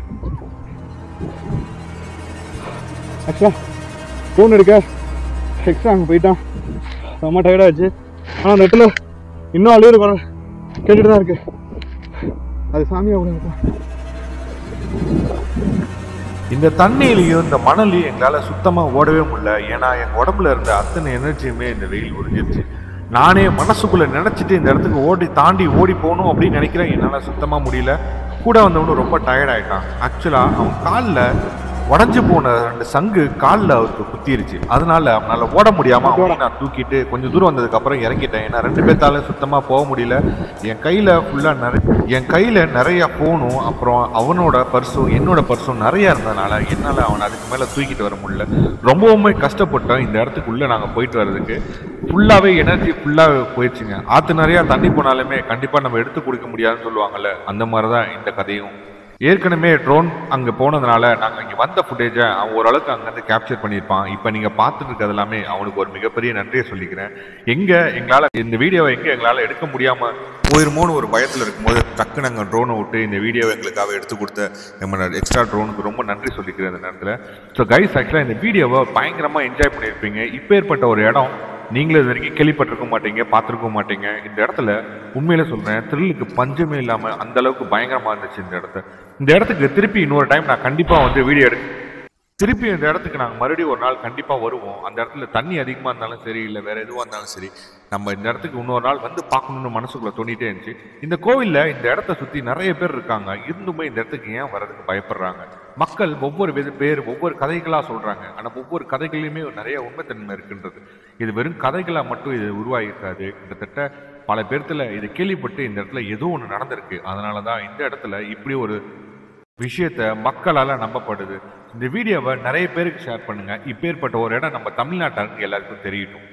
ஆக்சுவலா ஃபோன் எடுக்க எக்ஸ்ட்ரா அங்கே போயிட்டான். செம்ம டயர்டாச்சு. ஆனால் அந்த இடத்துல இன்னும் அழுகுற குரல் கேட்டுட்டு தான் இருக்கு. அது சாமியாக கூட. இந்த தண்ணியிலையும் இந்த மணலையும் எங்களால் சுத்தமாக ஓடவே முடியல. ஏன்னா எங்கள் உடம்புல இருந்த அத்தனை எனர்ஜியுமே இந்த வெயில் உறிஞ்சிருச்சு. நானே மனசுக்குள்ளே நினச்சிட்டு இந்த இடத்துக்கு தாண்டி ஓடி போகணும் அப்படின்னு நினைக்கிறேன். என்னால் சுத்தமாக முடியல. கூட வந்தவனும் ரொம்ப டயர்ட் ஆகிட்டான். ஆக்சுவலாக அவன் காலில் உடஞ்சி போன 2 சங்கு காலில் அவருக்கு குத்திருச்சு. அதனால அவனால் ஓட முடியாமல் அவனை நான் தூக்கிட்டு கொஞ்சம் தூரம் வந்ததுக்கப்புறம் இறங்கிட்டேன். ஏன்னா 2 பேர்த்தால சுத்தமாக போக முடியல. என் கையில் நிறைய ஃபோனும் அப்புறம் அவனோட பர்ஸும் என்னோட பர்ஸும் நிறையா இருந்ததுனால என்னால் அவனை அதுக்கு மேலே தூக்கிட்டு வர முடியல. ரொம்பவுமே கஷ்டப்பட்டோம் இந்த இடத்துக்குள்ளே நாங்கள் போயிட்டு வர்றதுக்கு. ஃபுல்லாகவே எனர்ஜி ஃபுல்லாக போயிடுச்சுங்க. ஆற்று நிறையா தண்ணி போனாலுமே கண்டிப்பாக நம்ம எடுத்து கொடுக்க முடியாதுன்னு சொல்லுவாங்கள்ல, அந்த மாதிரி தான் இந்த கதையும். ஏற்கனவே ட்ரோன் அங்கே போனதுனால நாங்கள் இங்கே வந்த ஃபுட்டேஜை அவன் ஓரளவுக்கு அங்கேருந்து கேப்சர் பண்ணியிருப்பான். இப்போ நீங்கள் பார்த்துட்டு இருக்கிறது எல்லாமே அவனுக்கு ஒரு மிகப்பெரிய நன்றியை சொல்லிக்கிறேன். இந்த வீடியோவை எங்களால் எடுக்க முடியாமல் போயிருமோன்னு ஒரு பயத்தில் இருக்கும்போது டக்கு நாங்கள் ட்ரோனை விட்டு இந்த வீடியோவை எங்களுக்காக எடுத்து கொடுத்த நம்ம எக்ஸ்ட்ரா ட்ரோனுக்கு ரொம்ப நன்றி சொல்லிக்கிறேன் இந்த நேரத்தில். ஸோ கைஸ், ஆக்சுவலாக இந்த வீடியோவை பயங்கரமாக என்ஜாய் பண்ணியிருப்பீங்க. இப்போ ஏற்பட்ட ஒரு இடம் நீங்களும் இது வரைக்கும் கேள்விப்பட்டிருக்க மாட்டீங்க, பார்த்துருக்க மாட்டீங்க. இந்த இடத்துல உண்மையில சொல்கிறேன், த்ரில்லுக்கு பஞ்சமே இல்லாமல் அந்த அளவுக்கு பயங்கரமாக இருந்துச்சு இந்த இடத்துக்கு திருப்பி இன்னொரு டைம் நான் கண்டிப்பாக வீடியோ திருப்பி இந்த இடத்துக்கு நாங்கள் மறுபடியும் ஒரு நாள் கண்டிப்பாக வருவோம். அந்த இடத்துல தண்ணி அதிகமாக இருந்தாலும் சரி, இல்லை வேறு எதுவாக இருந்தாலும் சரி, நம்ம இந்த இடத்துக்கு இன்னொரு நாள் பார்க்கணுன்னு மனசுக்குள்ளே தோண்டிகிட்டே இருந்துச்சு. இந்த கோவிலில் இந்த இடத்த சுற்றி நிறைய பேர் இருக்காங்க. இருந்துமே இந்த இடத்துக்கு ஏன் வர்றதுக்கு பயப்படுறாங்க? மக்கள் ஒவ்வொரு கதைகளாக சொல்கிறாங்க. ஆனால் ஒவ்வொரு கதைகளையுமே நிறைய உண்மைத்தன்மை இருக்குன்றது. இது வெறும் கதைகளாக மட்டும் இது உருவாகிருக்காது. கிட்டத்தட்ட பல பேர்த்துல இதை கேள்விப்பட்டு இந்த இடத்துல ஏதோ ஒன்று நடந்திருக்கு. அதனால தான் இந்த இடத்துல இப்படி ஒரு விஷயத்த மக்களால் நம்பப்படுது. இந்த வீடியோவை நிறைய பேருக்கு ஷேர் பண்ணுங்கள். இப்பேற்பட்ட ஒரு இடம் நம்ம தமிழ்நாட்டாருக்கு எல்லாருக்கும் தெரியட்டும்.